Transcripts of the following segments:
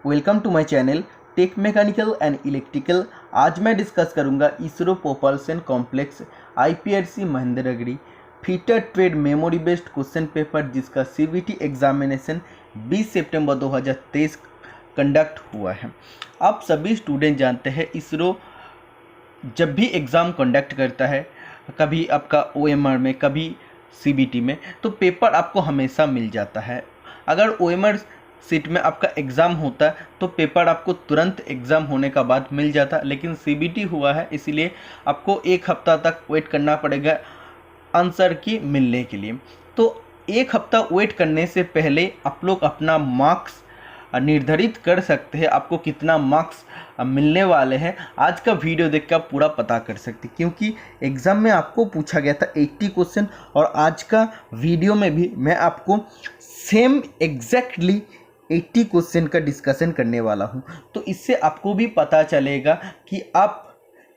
Welcome to my channel tech mechanical and electrical. आज मैं discuss करूंगा ISRO propulsion complex IPRC Mahendragiri fitter trade memory based question paper जिसका CBT examination 20 सितंबर 2023 conduct हुआ है। आप सभी स्टूडेंट जानते हैं इसरो जब भी एग्ज़ाम कंडक्ट करता है, कभी आपका ओएमआर में, कभी सीबीटी में, तो पेपर आपको हमेशा मिल जाता है। अगर ओएमआर सीट में आपका एग्ज़ाम होता तो पेपर आपको तुरंत एग्ज़ाम होने का बाद मिल जाता, लेकिन सीबीटी हुआ है इसीलिए आपको एक हफ्ता तक वेट करना पड़ेगा आंसर की मिलने के लिए। तो एक हफ्ता वेट करने से पहले आप लोग अपना मार्क्स निर्धारित कर सकते हैं, आपको कितना मार्क्स मिलने वाले हैं। आज का वीडियो देख कर आप पूरा पता कर सकते हैं, क्योंकि एग्ज़ाम में आपको पूछा गया था 80 क्वेश्चन और आज का वीडियो में भी मैं आपको सेम एग्जैक्टली 80 क्वेश्चन का डिस्कशन करने वाला हूं। तो इससे आपको भी पता चलेगा कि आप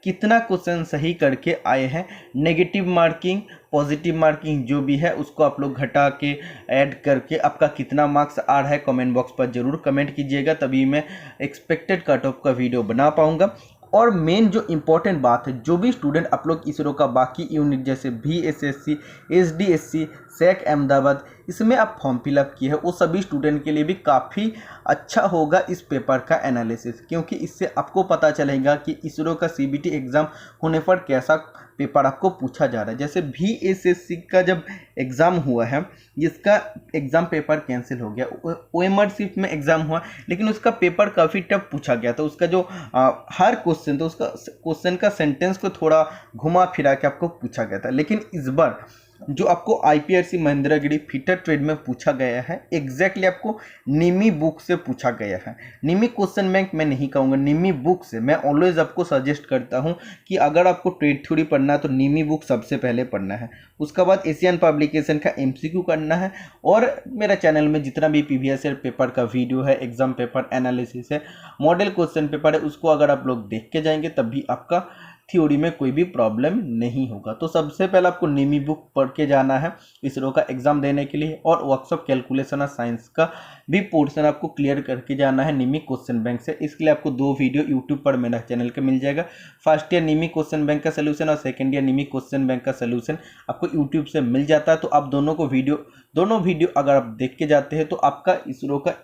कितना क्वेश्चन सही करके आए हैं। नेगेटिव मार्किंग, पॉजिटिव मार्किंग जो भी है उसको आप लोग घटा के ऐड करके आपका कितना मार्क्स आ रहा है कमेंट बॉक्स पर ज़रूर कमेंट कीजिएगा, तभी मैं एक्सपेक्टेड कट ऑफ का वीडियो बना पाऊँगा। और मेन जो इम्पोर्टेंट बात है, जो भी स्टूडेंट आप लोग इसरो का बाकी यूनिट जैसे VSSC, SDSC, सैक अहमदाबाद इसमें आप फॉर्म फिलअप किए हैं, वो सभी स्टूडेंट के लिए भी काफ़ी अच्छा होगा इस पेपर का एनालिसिस, क्योंकि इससे आपको पता चलेगा कि इसरो का सीबीटी एग्ज़ाम होने पर कैसा पेपर आपको पूछा जा रहा है। जैसे VSSC का जब एग्ज़ाम हुआ है, जिसका एग्ज़ाम पेपर कैंसिल हो गया, ओएमआर शिफ्ट में एग्ज़ाम हुआ, लेकिन उसका पेपर काफ़ी टफ पूछा गया था। उसका जो हर क्वेश्चन, तो उसका क्वेश्चन का सेंटेंस को थोड़ा घुमा फिरा के आपको पूछा गया था। लेकिन इस बार जो आपको आईपीआरसी महेंद्रगिरी फीटर ट्रेड में पूछा गया है, एग्जैक्टली आपको निमी बुक से पूछा गया है। निमी क्वेश्चन बैंक मैं नहीं कहूँगा, निमी बुक से। मैं ऑलवेज आपको सजेस्ट करता हूँ कि अगर आपको ट्रेड थ्योरी पढ़ना है तो निमी बुक सबसे पहले पढ़ना है, उसके बाद एशियन पब्लिकेशन का MCQ करना है। और मेरा चैनल में जितना भी प्रीवियस ईयर पेपर का वीडियो है, एग्जाम पेपर एनालिसिस है, मॉडल क्वेश्चन पेपर है, उसको अगर आप लोग देख के जाएंगे तभी आपका थ्योरी में कोई भी प्रॉब्लम नहीं होगा। तो सबसे पहले आपको निमी बुक पढ़ के जाना है इसरो का एग्जाम देने के लिए, और वर्कशॉप कैलकुलेशन और साइंस का भी पोर्शन आपको क्लियर करके जाना है निमी क्वेश्चन बैंक से। इसके लिए आपको 2 वीडियो यूट्यूब पर मेरा चैनल के मिल जाएगा। फर्स्ट ईयर निमी क्वेश्चन बैंक का सोल्यूशन और सेकेंड ईयर निमी क्वेश्चन बैंक का सोल्यूशन आपको यूट्यूब से मिल जाता है। तो आप दोनों वीडियो अगर आप देख के जाते हैं तो आपका इसरो का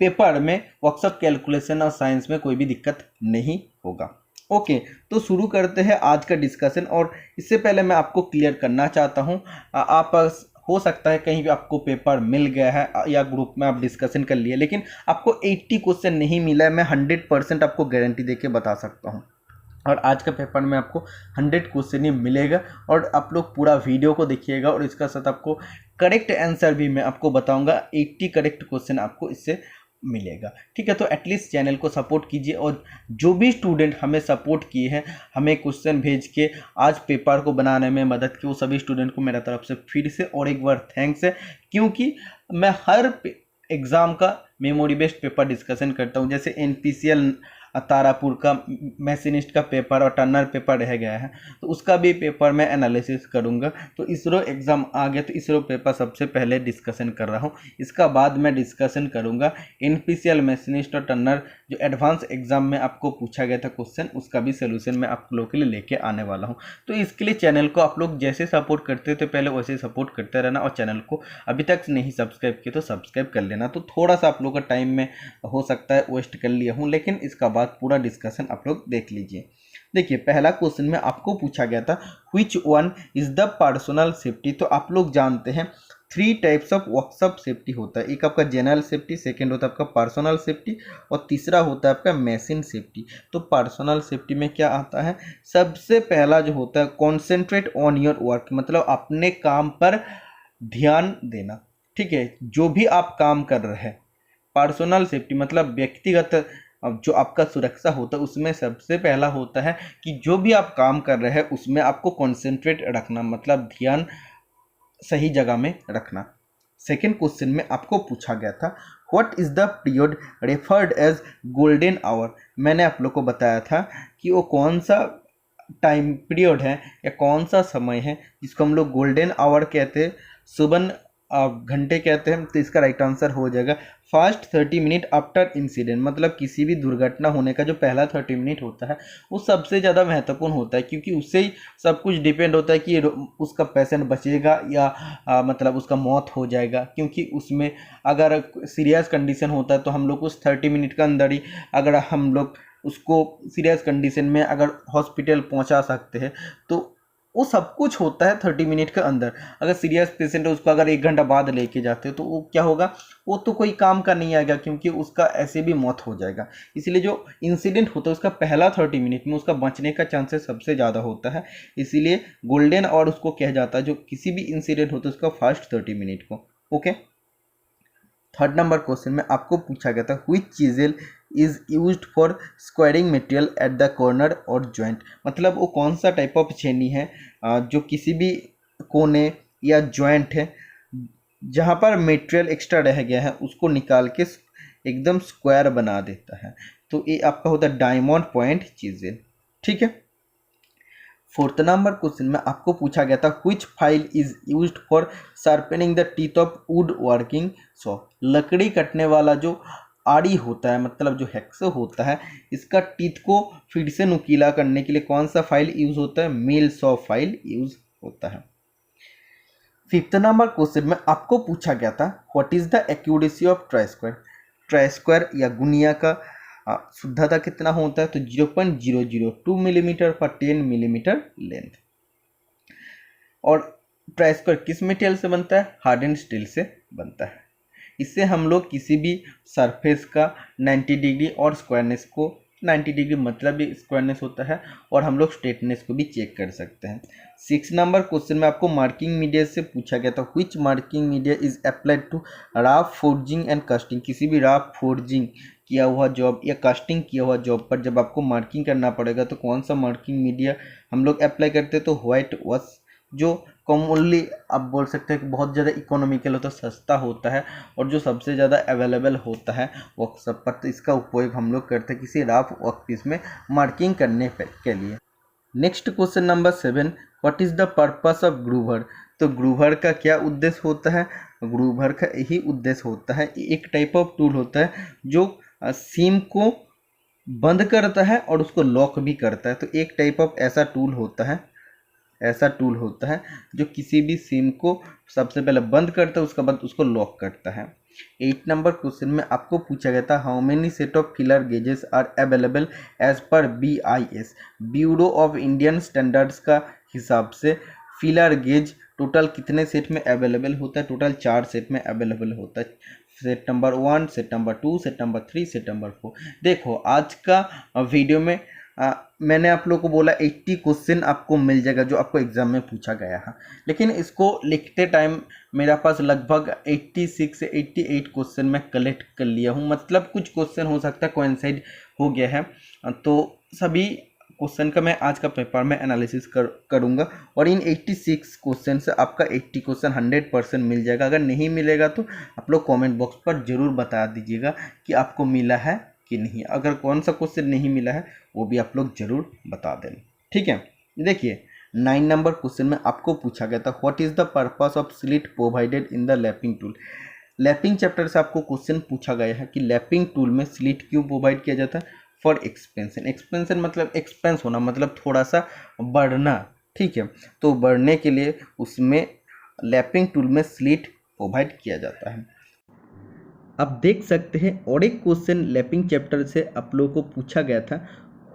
पेपर में वर्कशॉप कैलकुलेशन और साइंस में कोई भी दिक्कत नहीं होगा। ओके, तो शुरू करते हैं आज का डिस्कशन। और इससे पहले मैं आपको क्लियर करना चाहता हूं, आप हो सकता है कहीं भी आपको पेपर मिल गया है या ग्रुप में आप डिस्कशन कर लिए, लेकिन आपको 80 क्वेश्चन नहीं मिला है। मैं 100% आपको गारंटी देके बता सकता हूं। और आज का पेपर में आपको 100 क्वेश्चन ही मिलेगा, और आप लोग पूरा वीडियो को देखिएगा और इसका साथ आपको करेक्ट आंसर भी मैं आपको बताऊंगा। 80 करेक्ट क्वेश्चन आपको इससे मिलेगा, ठीक है। तो एटलीस्ट चैनल को सपोर्ट कीजिए, और जो भी स्टूडेंट हमें सपोर्ट किए हैं, हमें क्वेश्चन भेज के आज पेपर को बनाने में मदद की, वो सभी स्टूडेंट को मेरा तरफ से फिर से और एक बार थैंक्स है। क्योंकि मैं हर एग्ज़ाम का मेमोरी बेस्ड पेपर डिस्कशन करता हूँ। जैसे NPCL तारापुर का मैशिनिस्ट का पेपर और टर्नर पेपर रह गया है, तो उसका भी पेपर मैं एनालिसिस करूंगा। तो इसरो एग्ज़ाम आ गया तो इसरो पेपर सबसे पहले डिस्कशन कर रहा हूं। इसका बाद मैं डिस्कशन करूंगा NPCL मैशिनिस्ट और टर्नर जो एडवांस एग्जाम में आपको पूछा गया था क्वेश्चन, उसका भी सोल्यूशन मैं आप लोगों के लिए लेके आने वाला हूँ। तो इसके लिए चैनल को आप लोग जैसे सपोर्ट करते थे पहले, वैसे सपोर्ट करते रहना, और चैनल को अभी तक नहीं सब्सक्राइब किया तो सब्सक्राइब कर लेना। तो थोड़ा सा आप लोग का टाइम में हो सकता है वेस्ट कर लिया हूँ, लेकिन इसका बाद पूरा डिस्कशन आप लोग देख लीजिए। देखिए, पहला क्वेश्चन में आपको पूछा गया था which one is the personal safety. तो आप लोग जानते हैं 3 टाइप्स ऑफ वर्कशॉप सेफ्टी होता है। एक आपका जनरल सेफ्टी, सेकंड होता है आपका पर्सनल सेफ्टी, और तीसरा होता है आपका मशीन सेफ्टी। तो पर्सनल सेफ्टी में क्या आता है, सबसे पहला जो होता है कॉन्सेंट्रेट ऑन योर वर्क, मतलब अपने काम पर ध्यान देना, ठीक है, जो भी आप काम कर रहे हैं। पर्सनल सेफ्टी मतलब व्यक्तिगत अब जो आपका सुरक्षा होता है, उसमें सबसे पहला होता है कि जो भी आप काम कर रहे हैं उसमें आपको कॉन्सेंट्रेट रखना, मतलब ध्यान सही जगह में रखना। सेकेंड क्वेश्चन में आपको पूछा गया था what is the period referred as golden hour. मैंने आप लोग को बताया था कि वो कौन सा टाइम पीरियड है या कौन सा समय है जिसको हम लोग गोल्डन आवर कहते हैं, सुवर्ण घंटे कहते हैं, तो इसका राइट आंसर हो जाएगा फर्स्ट 30 मिनट आफ्टर इंसिडेंट। मतलब किसी भी दुर्घटना होने का जो पहला 30 मिनट होता है वो सबसे ज़्यादा महत्वपूर्ण होता है, क्योंकि उससे ही सब कुछ डिपेंड होता है कि उसका पेशेंट बचेगा या मतलब उसका मौत हो जाएगा। क्योंकि उसमें अगर सीरियस कंडीशन होता है तो हम लोग उस 30 मिनट के अंदर ही अगर हम लोग उसको सीरियस कंडीशन में अगर हॉस्पिटल पहुंचा सकते हैं, तो वो सब कुछ होता है 30 मिनट के अंदर। अगर सीरियस पेशेंट है उसको अगर 1 घंटा बाद लेके जाते हो तो वो क्या होगा, वो तो कोई काम का नहीं आएगा, क्योंकि उसका ऐसे भी मौत हो जाएगा। इसलिए जो इंसिडेंट होता है उसका पहला 30 मिनट में उसका बचने का चांसेस सबसे ज़्यादा होता है। इसीलिए गोल्डन आवर उसको कहा जाता है, जो किसी भी इंसिडेंट होता है उसका फर्स्ट 30 मिनट को। ओके, थर्ड नंबर क्वेश्चन में आपको पूछा गया था which chisel is used for squaring material at the corner और जॉइंट। मतलब वो कौन सा टाइप ऑफ छेनी है जो किसी भी कोने या जॉइंट है जहाँ पर मटेरियल एक्स्ट्रा रह गया है उसको निकाल के एकदम स्क्वायर बना देता है। तो ये आपका होता है डायमंड पॉइंट चीजेल। ठीक है, फोर्थ नंबर क्वेश्चन में आपको पूछा गया था which file is used for sharpening the teeth of would working saw. लकड़ी कटने वाला जो आरी होता है, मतलब जो हेक्सो होता है, इसका टीथ को फिर से नुकीला करने के लिए कौन सा फाइल यूज होता है, मिल सॉ फाइल यूज होता है। फिफ्थ नंबर क्वेश्चन में आपको पूछा गया था what is the accuracy of try square. Try square या गुनिया का शुद्धता कितना होता है, तो 0.002 मिलीमीटर पर 10 मिलीमीटर लेंथ। और ट्राई स्क्वायर किस मटेरियल से बनता है, हार्डन स्टील से बनता है। इससे हम लोग किसी भी सरफेस का 90 डिग्री और स्क्वायरनेस को, 90 डिग्री मतलब भी स्क्वायरनेस होता है, और हम लोग स्ट्रेटनेस को भी चेक कर सकते हैं। 6 नंबर क्वेश्चन में आपको मार्किंग मीडिया से पूछा गया था which marking media is applied to rough forging and casting. किसी भी राफ फोर्जिंग किया हुआ जॉब या कास्टिंग किया हुआ जॉब पर जब आपको मार्किंग करना पड़ेगा तो कौन सा मार्किंग मीडिया हम लोग अप्लाई करते हैं, तो व्हाइट वॉश, जो कॉमनली आप बोल सकते हैं कि बहुत ज़्यादा इकोनॉमिकल होता है, सस्ता होता है और जो सबसे ज़्यादा अवेलेबल होता है वर्कशॉप पर। तो इसका उपयोग हम लोग करते हैं किसी रफ वर्कपीस में मार्किंग करने के लिए। Next question number 7, what is the purpose of groover. तो ग्रूवर का क्या उद्देश्य होता है, ग्रूवर का यही उद्देश्य होता है, एक टाइप ऑफ टूल होता है जो सीम को बंद करता है और उसको लॉक भी करता है। तो एक टाइप ऑफ ऐसा टूल होता है जो किसी भी सिम को सबसे पहले बंद करता है, उसके बाद उसको लॉक करता है। 8 नंबर क्वेश्चन में आपको पूछा गया था how many set of feeler gauges are available as per BIS, bureau of Indian standards का हिसाब से फिलर गेज टोटल कितने सेट में अवेलेबल होता है, टोटल 4 सेट में अवेलेबल होता है। Set number 1, set number 2, set number 3, set number 4। देखो आज का वीडियो में मैंने आप लोगों को बोला 80 क्वेश्चन आपको मिल जाएगा जो आपको एग्जाम में पूछा गया है, लेकिन इसको लिखते टाइम मेरा पास लगभग 86 से 88 क्वेश्चन मैं कलेक्ट कर लिया हूँ। मतलब कुछ क्वेश्चन हो सकता है कोइंसाइड हो गया है, तो सभी क्वेश्चन का मैं आज का पेपर में एनालिसिस करूँगा और इन 86 क्वेश्चन से आपका 80 क्वेश्चन 100% मिल जाएगा। अगर नहीं मिलेगा तो आप लोग कमेंट बॉक्स पर ज़रूर बता दीजिएगा कि आपको मिला है कि नहीं। अगर कौन सा क्वेश्चन नहीं मिला है वो भी आप लोग जरूर बता दें। ठीक है, देखिए 9 नंबर क्वेश्चन में आपको पूछा गया था what is the purpose of slit provided in the lapping tool. Lapping chapter से आपको क्वेश्चन पूछा गया है कि लैपिंग टूल में स्लिट क्यों प्रोवाइड किया जाता है, फॉर एक्सपेंशन। एक्सपेंशन मतलब एक्सपेंस होना, मतलब थोड़ा सा बढ़ना। ठीक है, तो बढ़ने के लिए उसमें लैपिंग टूल में स्लिट प्रोवाइड किया जाता है। आप देख सकते हैं और एक क्वेश्चन लैपिंग चैप्टर से आप लोगों को पूछा गया था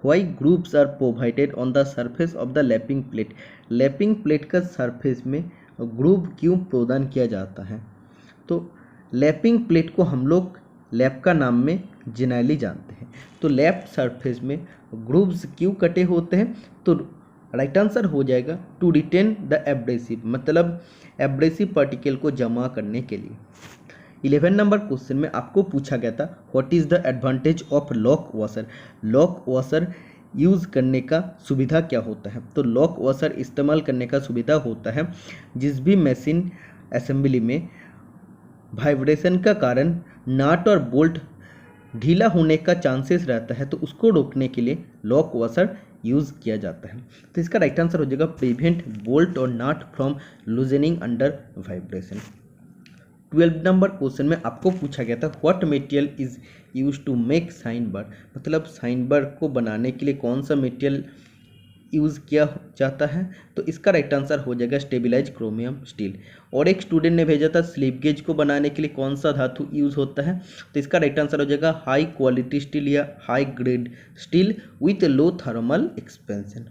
why grooves are provided on the surface of the lapping plate. Lapping plate का सरफेस में ग्रुप क्यों प्रदान किया जाता है। तो लैपिंग प्लेट को हम लोग लैप का नाम में जेनरली जानते हैं, तो लैप सरफेस में ग्रुप्स क्यों कटे होते हैं, तो राइट आंसर हो जाएगा टू रिटेन द एब्रेसिव, मतलब एब्रेसिव पार्टिकल को जमा करने के लिए। 11 नंबर क्वेश्चन में आपको पूछा गया था what is the advantage of lock washer. Lock washer use करने का सुविधा क्या होता है, तो लॉक वॉशर इस्तेमाल करने का सुविधा होता है जिस भी मशीन असेंबली में वाइब्रेशन का कारण नट और बोल्ट ढीला होने का चांसेस रहता है, तो उसको रोकने के लिए लॉक वॉशर यूज़ किया जाता है। तो इसका राइट आंसर हो जाएगा प्रिवेंट बोल्ट और nut from loosening under vibration. 12 number question में आपको पूछा गया था what material is use to make sine bar, मतलब साइन बार को बनाने के लिए कौन सा मटेरियल यूज़ किया जाता है। तो इसका राइट आंसर हो जाएगा स्टेबिलाइज क्रोमियम स्टील। और एक स्टूडेंट ने भेजा था स्लिप गेज को बनाने के लिए कौन सा धातु यूज़ होता है, तो इसका राइट आंसर हो जाएगा हाई क्वालिटी स्टील या high grade steel with low thermal expansion.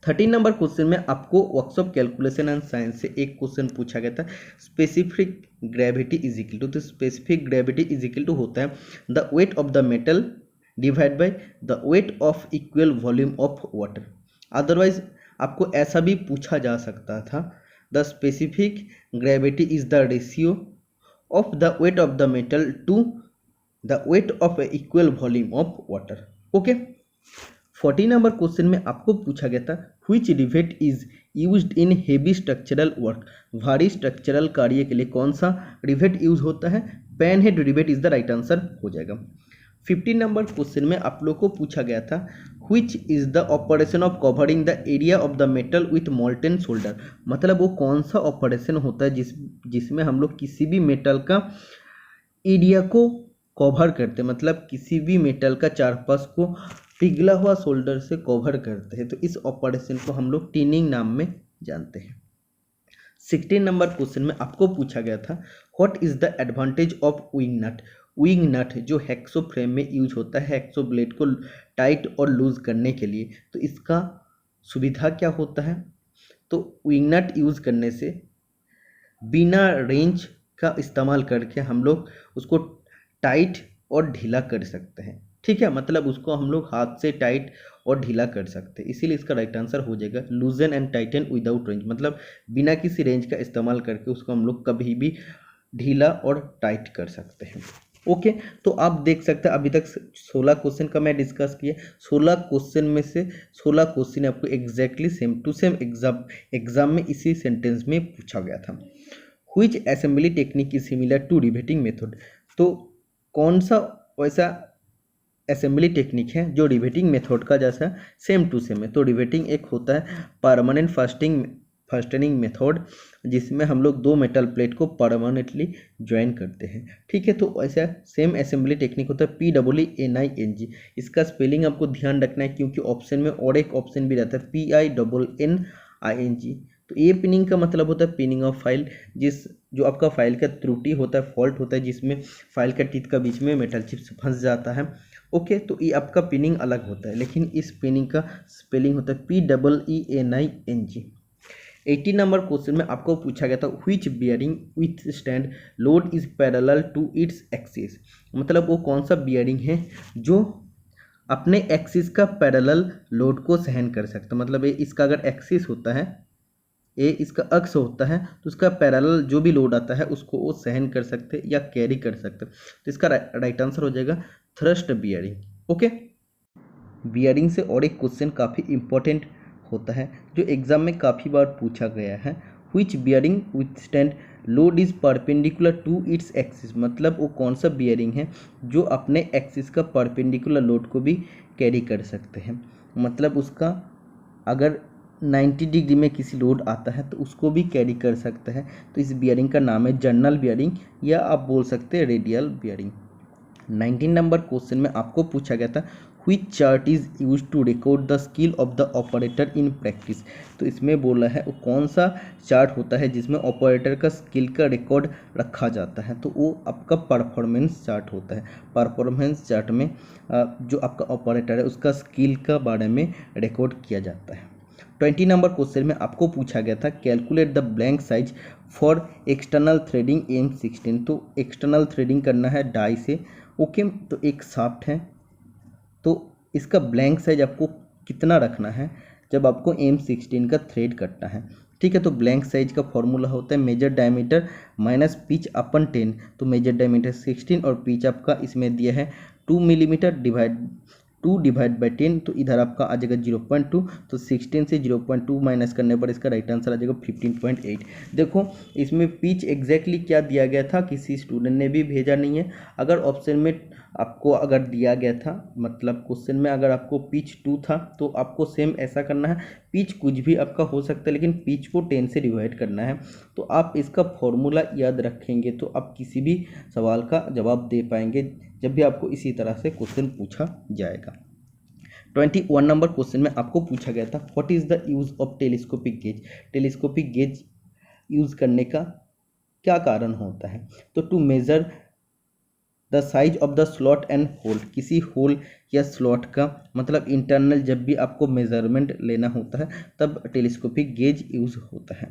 13 number question में आपको वर्कशॉप कैलकुलेशन एंड साइंस से एक क्वेश्चन पूछा गया था specific gravity is equal to, तो specific gravity is equal to होता है the weight of the metal divide by the weight of equal volume of water. Otherwise आपको ऐसा भी पूछा जा सकता था the specific gravity is the ratio of the weight of the metal to the weight of equal volume of water. Okay, 14 number question में आपको पूछा गया था which rivet is used in heavy structural work, भारी structural कार्य के लिए कौन सा रिवेट यूज होता है, pan head rivet is the right answer हो जाएगा। 15 नंबर क्वेश्चन में आप लोग को पूछा गया था which is the operation of covering the area of the metal with molten solder, मतलब वो कौन सा ऑपरेशन होता है जिसमें हम लोग किसी भी मेटल का एरिया को कवर करते हैं, मतलब किसी भी मेटल का चारपास को पिघला हुआ सोल्डर से कवर करते हैं। तो इस ऑपरेशन को हम लोग टिनिंग नाम में जानते हैं। 16 नंबर क्वेश्चन में आपको पूछा गया था what is the advantage of wing nut, wing nut जो हेक्सो फ्रेम में यूज होता है हेक्सो ब्लेड को टाइट और लूज करने के लिए, तो इसका सुविधा क्या होता है। तो विंग नट यूज करने से बिना रेंज का इस्तेमाल करके हम लोग उसको टाइट और ढीला कर सकते हैं, ठीक है, मतलब उसको हम लोग हाथ से टाइट और ढीला कर सकते हैं, इसीलिए इसका राइट आंसर हो जाएगा लूजन एंड टाइटन विदाउट रेंज, मतलब बिना किसी रेंज का इस्तेमाल करके उसको हम लोग कभी भी ढीला और टाइट कर सकते हैं। ओके, तो आप देख सकते हैं अभी तक 16 क्वेश्चन का मैं डिस्कस किया, 16 क्वेश्चन में से 16 क्वेश्चन आपको exactly same to same exam में इसी सेंटेंस में पूछा गया था। Which assembly technique is similar to riveting method, तो कौन सा वैसा असेंबली टेक्निक है जो रिवेटिंग मेथड का जैसा सेम टू सेम है। तो रिवेटिंग एक होता है परमानेंट फास्टनिंग मेथड जिसमें हम लोग दो मेटल प्लेट को परमानेंटली ज्वाइन करते हैं, ठीक है। तो ऐसा सेम असेंबली टेक्निक होता है PNNING, इसका स्पेलिंग आपको ध्यान रखना है क्योंकि ऑप्शन में और एक ऑप्शन भी रहता है PINNING। तो ये पिनिंग का मतलब होता है पिनिंग ऑफ फाइल, जो आपका फाइल का त्रुटि होता है, फॉल्ट होता है जिसमें फाइल का टीथ का बीच में मेटल चिप्स फंस जाता है। ओके, तो ये आपका पिनिंग अलग होता है, लेकिन इस पिनिंग का स्पेलिंग होता है PEENING। 80 नंबर क्वेश्चन में आपको पूछा गया था which bearing withstand load is parallel to its axis, मतलब वो कौन सा बियरिंग है जो अपने एक्सिस का पैरेलल लोड को सहन कर सकता है, मतलब ये इसका अगर एक्सिस होता है, ये इसका अक्ष होता है, तो उसका पैरेलल जो भी लोड आता है उसको वो सहन कर सकते या कैरी कर सकते। तो इसका राइट आंसर हो जाएगा थ्रस्ट बियरिंग। ओके, बियरिंग से और एक क्वेश्चन काफ़ी इंपॉर्टेंट होता है जो एग्जाम में काफ़ी बार पूछा गया है, which bearing withstand load is perpendicular to its axis, मतलब वो कौन सा बियरिंग है जो अपने एक्सिस का परपेंडिकुलर लोड को भी कैरी कर सकते हैं, मतलब उसका अगर 90 डिग्री में किसी लोड आता है तो उसको भी कैरी कर सकता है। तो इस बियरिंग का नाम है जर्नल बियरिंग या आप बोल सकते हैं रेडियल बियरिंग। 19 नंबर क्वेश्चन में आपको पूछा गया था which chart is use to record the skill of the operator in practice, तो इसमें बोला है वो कौन सा चार्ट होता है जिसमें ऑपरेटर का स्किल का रिकॉर्ड रखा जाता है, तो वो आपका परफॉर्मेंस चार्ट होता है। परफॉर्मेंस चार्ट में जो आपका ऑपरेटर है उसका स्किल का बारे में रिकॉर्ड किया जाता है। 20 नंबर क्वेश्चन में आपको पूछा गया था calculate the blank size for external threading M16, तो एक्सटर्नल थ्रेडिंग करना है डाई से। ओके, तो एक शाफ्ट है, तो इसका ब्लैंक साइज आपको कितना रखना है जब आपको M16 का थ्रेड करना है, ठीक है। तो ब्लैंक साइज का फॉर्मूला होता है मेजर डायमीटर माइनस पिच अपन 10, तो मेजर डायमीटर 16 और पिच आपका इसमें दिया है 2 मिलीमीटर डिवाइड बाई 10, तो इधर आपका आ जाएगा 0.2, तो 16 से 0.2 माइनस करने पर इसका राइट आंसर आ जाएगा 15.8। देखो इसमें पिच एग्जैक्टली क्या दिया गया था किसी स्टूडेंट ने भी भेजा नहीं है, अगर ऑप्शन में आपको अगर दिया गया था, मतलब क्वेश्चन में अगर आपको पिच 2 था तो आपको सेम ऐसा करना है। पिच कुछ भी आपका हो सकता है, लेकिन पिच को 10 से डिवाइड करना है। तो आप इसका फॉर्मूला याद रखेंगे तो आप किसी भी सवाल का जवाब दे पाएंगे जब भी आपको इसी तरह से क्वेश्चन पूछा जाएगा। 21 नंबर क्वेश्चन में आपको पूछा गया था, what is the use of telescopic gauge. Telescopic gauge use करने का क्या कारण होता है? तो to measure the size of the slot and hole, किसी होल या स्लॉट का मतलब इंटरनल जब भी आपको मेजरमेंट लेना होता है तब टेलीस्कोपिक गेज यूज़ होता है।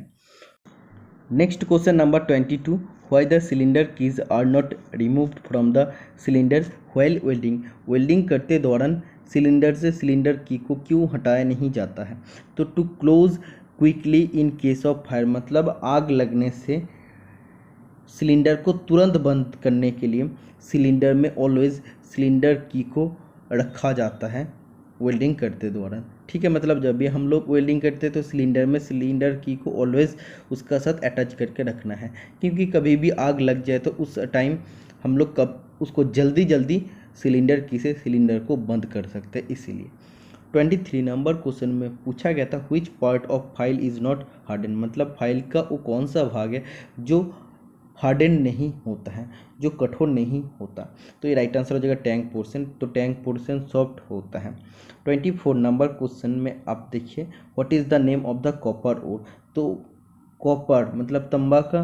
Next question number 22, why the cylinder keys are not removed from the cylinder while welding. Welding करते दौरान सिलेंडर से सिलेंडर की को क्यों हटाया नहीं जाता है? तो to close quickly in case of fire, मतलब आग लगने से सिलेंडर को तुरंत बंद करने के लिए सिलेंडर में ऑलवेज सिलेंडर की को रखा जाता है वेल्डिंग करते दौरान। ठीक है, मतलब जब भी हम लोग वेल्डिंग करते हैं तो सिलेंडर में सिलेंडर की को ऑलवेज उसका साथ अटैच करके रखना है, क्योंकि कभी भी आग लग जाए तो उस टाइम हम लोग कब उसको जल्दी जल्दी सिलेंडर की से सिलेंडर को बंद कर सकते हैं, इसीलिए। 23 नंबर क्वेश्चन में पूछा गया था, which part of file is not harden, मतलब फाइल का वो कौन सा भाग है जो हार्डन नहीं होता है, जो कठोर नहीं होता। तो ये राइट आंसर हो जाएगा टैंक पोर्शन। तो टैंक पोर्शन सॉफ्ट होता है। 24 नंबर क्वेश्चन में आप देखिए, what is the name of the copper ore. तो कॉपर मतलब तंबा का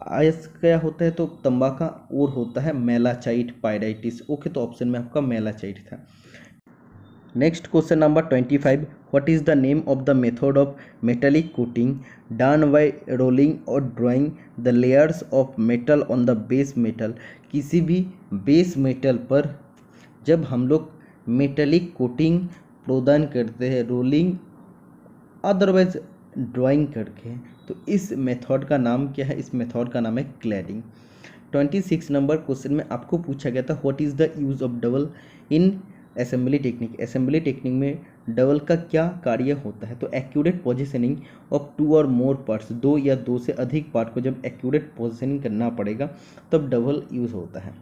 आयस क्या होता है, तो तंबा का ओर होता है मेलाचाइट पायराइटिस। ओके, तो ऑप्शन में आपका मेलाचाइट था। Next question number 25, what is the name of the method of metallic coating done by rolling और drawing the layers of metal on the base metal. किसी भी base metal पर जब हम लोग मेटेलिक कोटिंग प्रदान करते हैं रोलिंग अदरवाइज ड्राइंग करके, तो इस मेथड का नाम क्या है? इस मेथड का नाम है क्लैडिंग। 26 नंबर क्वेश्चन में आपको पूछा गया था, what is the use of double in assembly technique. Assembly technique में डबल का क्या कार्य होता है? तो एक्यूरेट पोजीशनिंग ऑफ 2 और मोर पार्ट्स, 2 या 2 से अधिक पार्ट को जब एक्यूरेट पोजीशनिंग करना पड़ेगा तब डबल यूज़ होता है।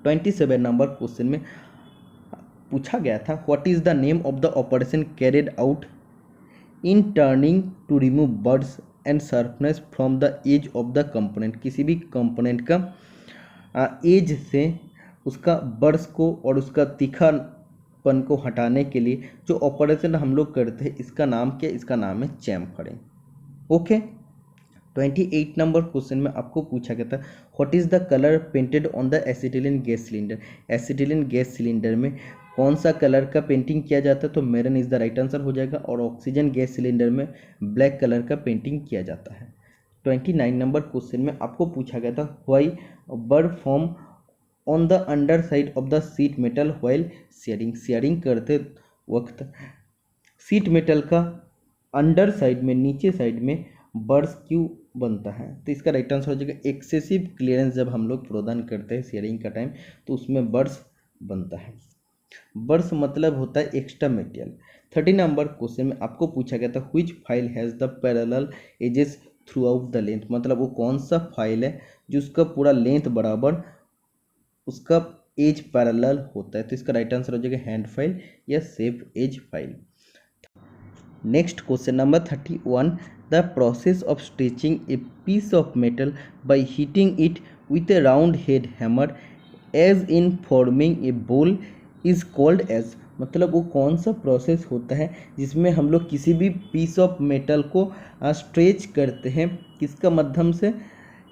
27 नंबर क्वेश्चन में पूछा गया था, what is the name of the operation carried out in turning to remove burrs and sharpness from the edge of the component. किसी भी कंपोनेंट का एज से उसका बर्ड्स को और उसका तीखापन को हटाने के लिए जो ऑपरेशन हम लोग करते हैं, इसका नाम क्या? इसका नाम है चैम्फरिंग। ओके, 28 नंबर क्वेश्चन में आपको पूछा गया था, what is the colour painted on the acetylene gas cylinder. Acetylene gas cylinder में कौन सा कलर का पेंटिंग किया जाता है? तो मेरन इज़ द राइट आंसर हो जाएगा। और ऑक्सीजन गैस सिलेंडर में ब्लैक कलर का पेंटिंग किया जाता है। 29 नंबर क्वेश्चन में आपको पूछा गया था, why bird form on the under side of the seat metal while sharing. Sharing करते वक्त सीट मेटल का अंडर साइड में, नीचे साइड में बर्ड्स क्यों बनता है? तो इसका राइट आंसर हो जाएगा एक्सेसिव क्लियरेंस जब हम लोग प्रदान करते हैं शेयरिंग का टाइम तो उसमें बर्ड्स बनता है। बर्ड्स मतलब होता है एक्स्ट्रा मटेरियल। 30 नंबर क्वेश्चन में आपको पूछा गया था, which file has the parallel edges throughout the length. मतलब वो कौन सा फाइल है जिसका पूरा लेंथ बराबर उसका एज पैरेलल होता है? तो इसका राइट आंसर हो जाएगा हैंड फाइल या safe edge file. Next question number 31, the process of stretching a piece of metal by heating it with a round head hammer as in forming a bowl is called as. मतलब वो कौन सा process होता है जिसमें हम लोग किसी भी पीस ऑफ मेटल को स्ट्रेच करते हैं, किसका माध्यम से?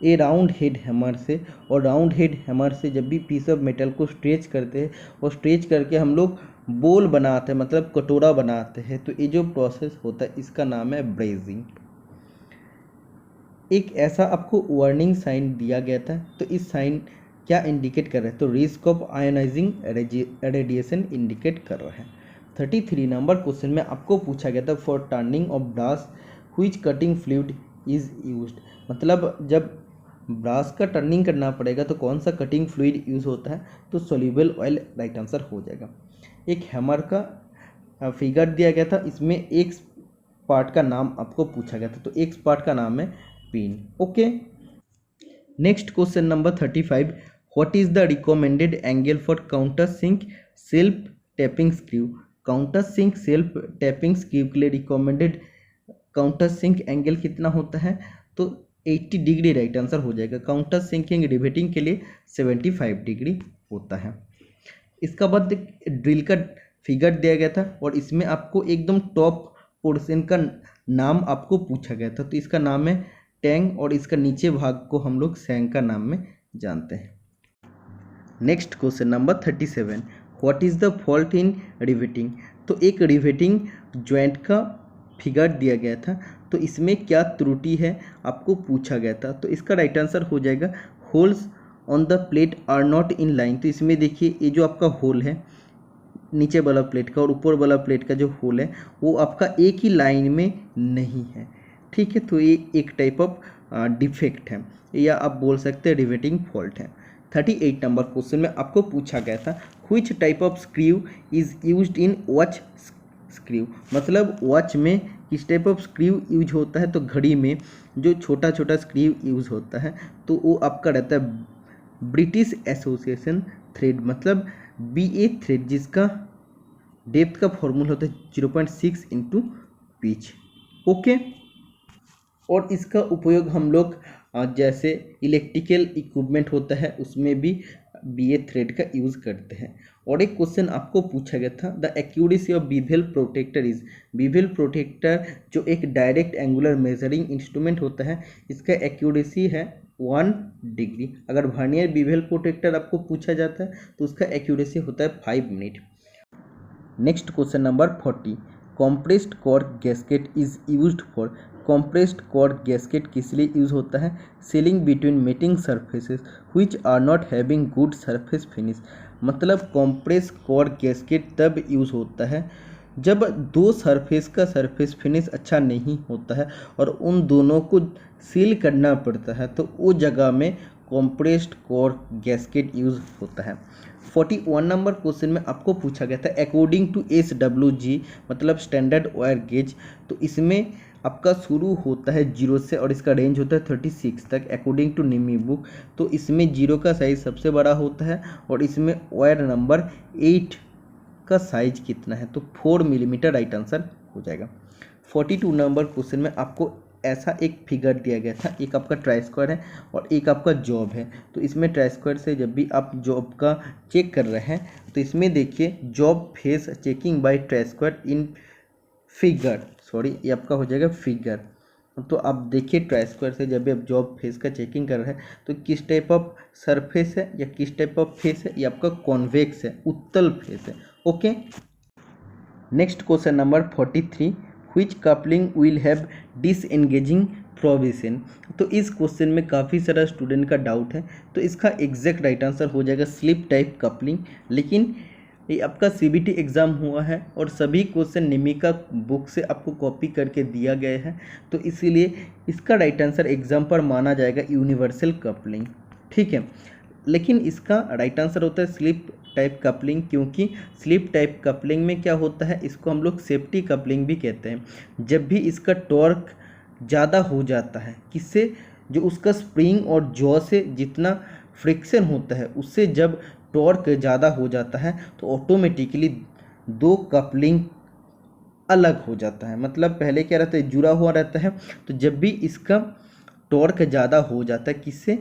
ए राउंड हेड हैमर से। और राउंड हेड हैमर से जब भी पीस ऑफ मेटल को स्ट्रेच करते हैं और स्ट्रेच करके हम लोग बोल बनाते हैं, मतलब कटोरा बनाते हैं, तो ये जो प्रोसेस होता है इसका नाम है ब्रेजिंग। एक ऐसा आपको वार्निंग साइन दिया गया था, तो इस साइन क्या इंडिकेट कर रहा है? तो risk of ionising radiation indicate कर रहा है। 33 नंबर क्वेश्चन में आपको पूछा गया था, for turning of brass which cutting fluid is used. मतलब जब ब्रास का टर्निंग करना पड़ेगा तो कौन सा कटिंग फ्लूइड यूज़ होता है? तो सोल्यूबल ऑयल राइट आंसर हो जाएगा। एक हैमर का फिगर दिया गया था, इसमें एक पार्ट का नाम आपको पूछा गया था, तो एक पार्ट का नाम है pin. Okay, next question number 35, what is the recommended angle for countersink self tapping screw. Countersink self tapping screw के लिए रिकमेंडेड काउंटर सिंक एंगल कितना होता है, तो 80 डिग्री राइट आंसर हो जाएगा। काउंटर सिंकिंग रिवेटिंग के लिए 75 डिग्री होता है। इसका बाद ड्रिल का फिगर दिया गया था और इसमें आपको एकदम टॉप पोर्शन का नाम आपको पूछा गया था, तो इसका नाम है टैंग और इसका नीचे भाग को हम लोग सैंग का नाम में जानते हैं। Next question number 37, what is the fault in riveting. तो एक रिवेटिंग ज्वाइंट का फिगर दिया गया था, तो इसमें क्या त्रुटि है आपको पूछा गया था, तो इसका राइट आंसर हो जाएगा holes on the plate are not in line. तो इसमें देखिए ये जो आपका होल है नीचे वाला प्लेट का और ऊपर वाला प्लेट का जो होल है वो आपका एक ही लाइन में नहीं है, ठीक है। तो ये एक टाइप ऑफ डिफेक्ट है या आप बोल सकते हैं रिवेटिंग फॉल्ट है। 38 नंबर क्वेश्चन में आपको पूछा गया था which type of screw is used in watch screw, मतलब वॉच में किस टाइप ऑफ स्क्रू यूज होता है, तो घड़ी में जो छोटा छोटा स्क्रू यूज होता है तो वो आपका रहता है ब्रिटिश एसोसिएशन थ्रेड, मतलब BA थ्रेड, जिसका डेप्थ का फॉर्मूला होता है 0.6 इंटू पिच, ओके। और इसका उपयोग हम लोग जैसे इलेक्ट्रिकल इक्विपमेंट होता है उसमें भी BA थ्रेड का यूज़ करते हैं। और एक क्वेश्चन आपको पूछा गया था the accuracy of bevel protractor is. Bevel protractor जो एक डायरेक्ट एंगुलर मेजरिंग इंस्ट्रूमेंट होता है इसका एक्यूरेसी है 1 डिग्री। अगर वर्नियर बीवेल प्रोटेक्टर आपको पूछा जाता है तो उसका एक्यूरेसी होता है 5 minute. Next question number 40, compressed cork gasket is used for. Compressed cork gasket किस लिए यूज होता है, sealing between mating surfaces which are not having good surface finish. मतलब कॉम्प्रेस कॉर्क गैस्केट तब यूज होता है जब दो सरफेस का सरफेस फिनिश अच्छा नहीं होता है और उन दोनों को सील करना पड़ता है, तो वो जगह में कॉम्प्रेस्ड कॉर्क गैस्केट यूज होता है। 41 नंबर क्वेश्चन में आपको पूछा गया था अकॉर्डिंग टू SWG मतलब स्टैंडर्ड वायर गेज, तो इसमें आपका शुरू होता है 0 से और इसका रेंज होता है 36 तक अकॉर्डिंग टू निमी बुक। तो इसमें 0 का साइज सबसे बड़ा होता है और इसमें वायर नंबर 8 का साइज कितना है, तो 4 मिलीमीटर राइट आंसर हो जाएगा। 42 नंबर क्वेश्चन में आपको ऐसा एक फिगर दिया गया था, एक आपका ट्राई स्क्वायर है और एक आपका जॉब है। तो इसमें ट्राई स्क्वायर से जब भी आप जॉब का चेक कर रहे हैं तो इसमें देखिए job face checking by try square in figure, sorry ये आपका हो जाएगा फिगर। तो आप देखिए ट्राई स्क्वायर से जब भी आप जॉब फेस का चेकिंग कर रहे हैं तो किस टाइप ऑफ सरफेस है या किस टाइप ऑफ फेस है, ये आपका कॉन्वेक्स है, उत्तल फेस है, okay. Next question number 43, which coupling will have disengaging provision. तो इस क्वेश्चन में काफ़ी सारा स्टूडेंट का डाउट है, तो इसका एग्जैक्ट राइट आंसर हो जाएगा स्लिप टाइप कपलिंग। लेकिन ये आपका CBT एग्ज़ाम हुआ है और सभी क्वेश्चन निमिका बुक से आपको कॉपी करके दिया गया है, तो इसीलिए इसका राइट आंसर एग्ज़ाम पर माना जाएगा यूनिवर्सल कपलिंग, ठीक है। लेकिन इसका राइट आंसर होता है स्लिप टाइप कपलिंग, क्योंकि स्लिप टाइप कपलिंग में क्या होता है, इसको हम लोग सेफ्टी कपलिंग भी कहते हैं। जब भी इसका टॉर्क ज़्यादा हो जाता है, किससे, जो उसका स्प्रिंग और जॉ से जितना फ्रिक्शन होता है उससे जब टॉर्क ज़्यादा हो जाता है तो ऑटोमेटिकली दो कपलिंग अलग हो जाता है। मतलब पहले क्या रहता है, जुड़ा हुआ रहता है, तो जब भी इसका टॉर्क ज़्यादा हो जाता है, किससे,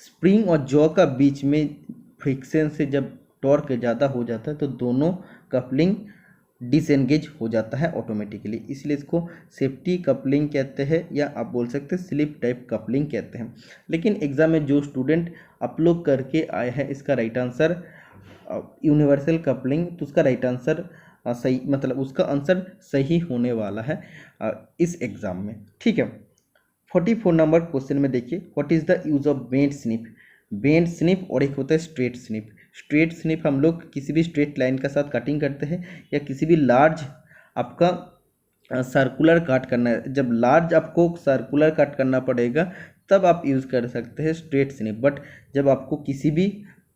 स्प्रिंग और जॉ का बीच में फ्रिक्शन से जब टॉर्क ज़्यादा हो जाता है तो दोनों कपलिंग डिसएंगेज हो जाता है ऑटोमेटिकली, इसलिए इसको सेफ्टी कपलिंग कहते हैं या आप बोल सकते हैं स्लिप टाइप कपलिंग कहते हैं। लेकिन एग्जाम में जो स्टूडेंट अपलोड करके आए हैं इसका राइट आंसर यूनिवर्सल कपलिंग, तो उसका राइट आंसर सही, मतलब उसका आंसर सही होने वाला है इस एग्ज़ाम में, ठीक है। 44 नंबर क्वेश्चन में देखिए what is the use of bend snip. Bend snip और एक होता है स्ट्रेट स्निप। स्ट्रेट स्निप हम लोग किसी भी स्ट्रेट लाइन के साथ कटिंग करते हैं या किसी भी लार्ज आपका सर्कुलर कट करना है, जब लार्ज आपको सर्कुलर कट करना पड़ेगा तब आप यूज़ कर सकते हैं स्ट्रेट स्निप। बट जब आपको किसी भी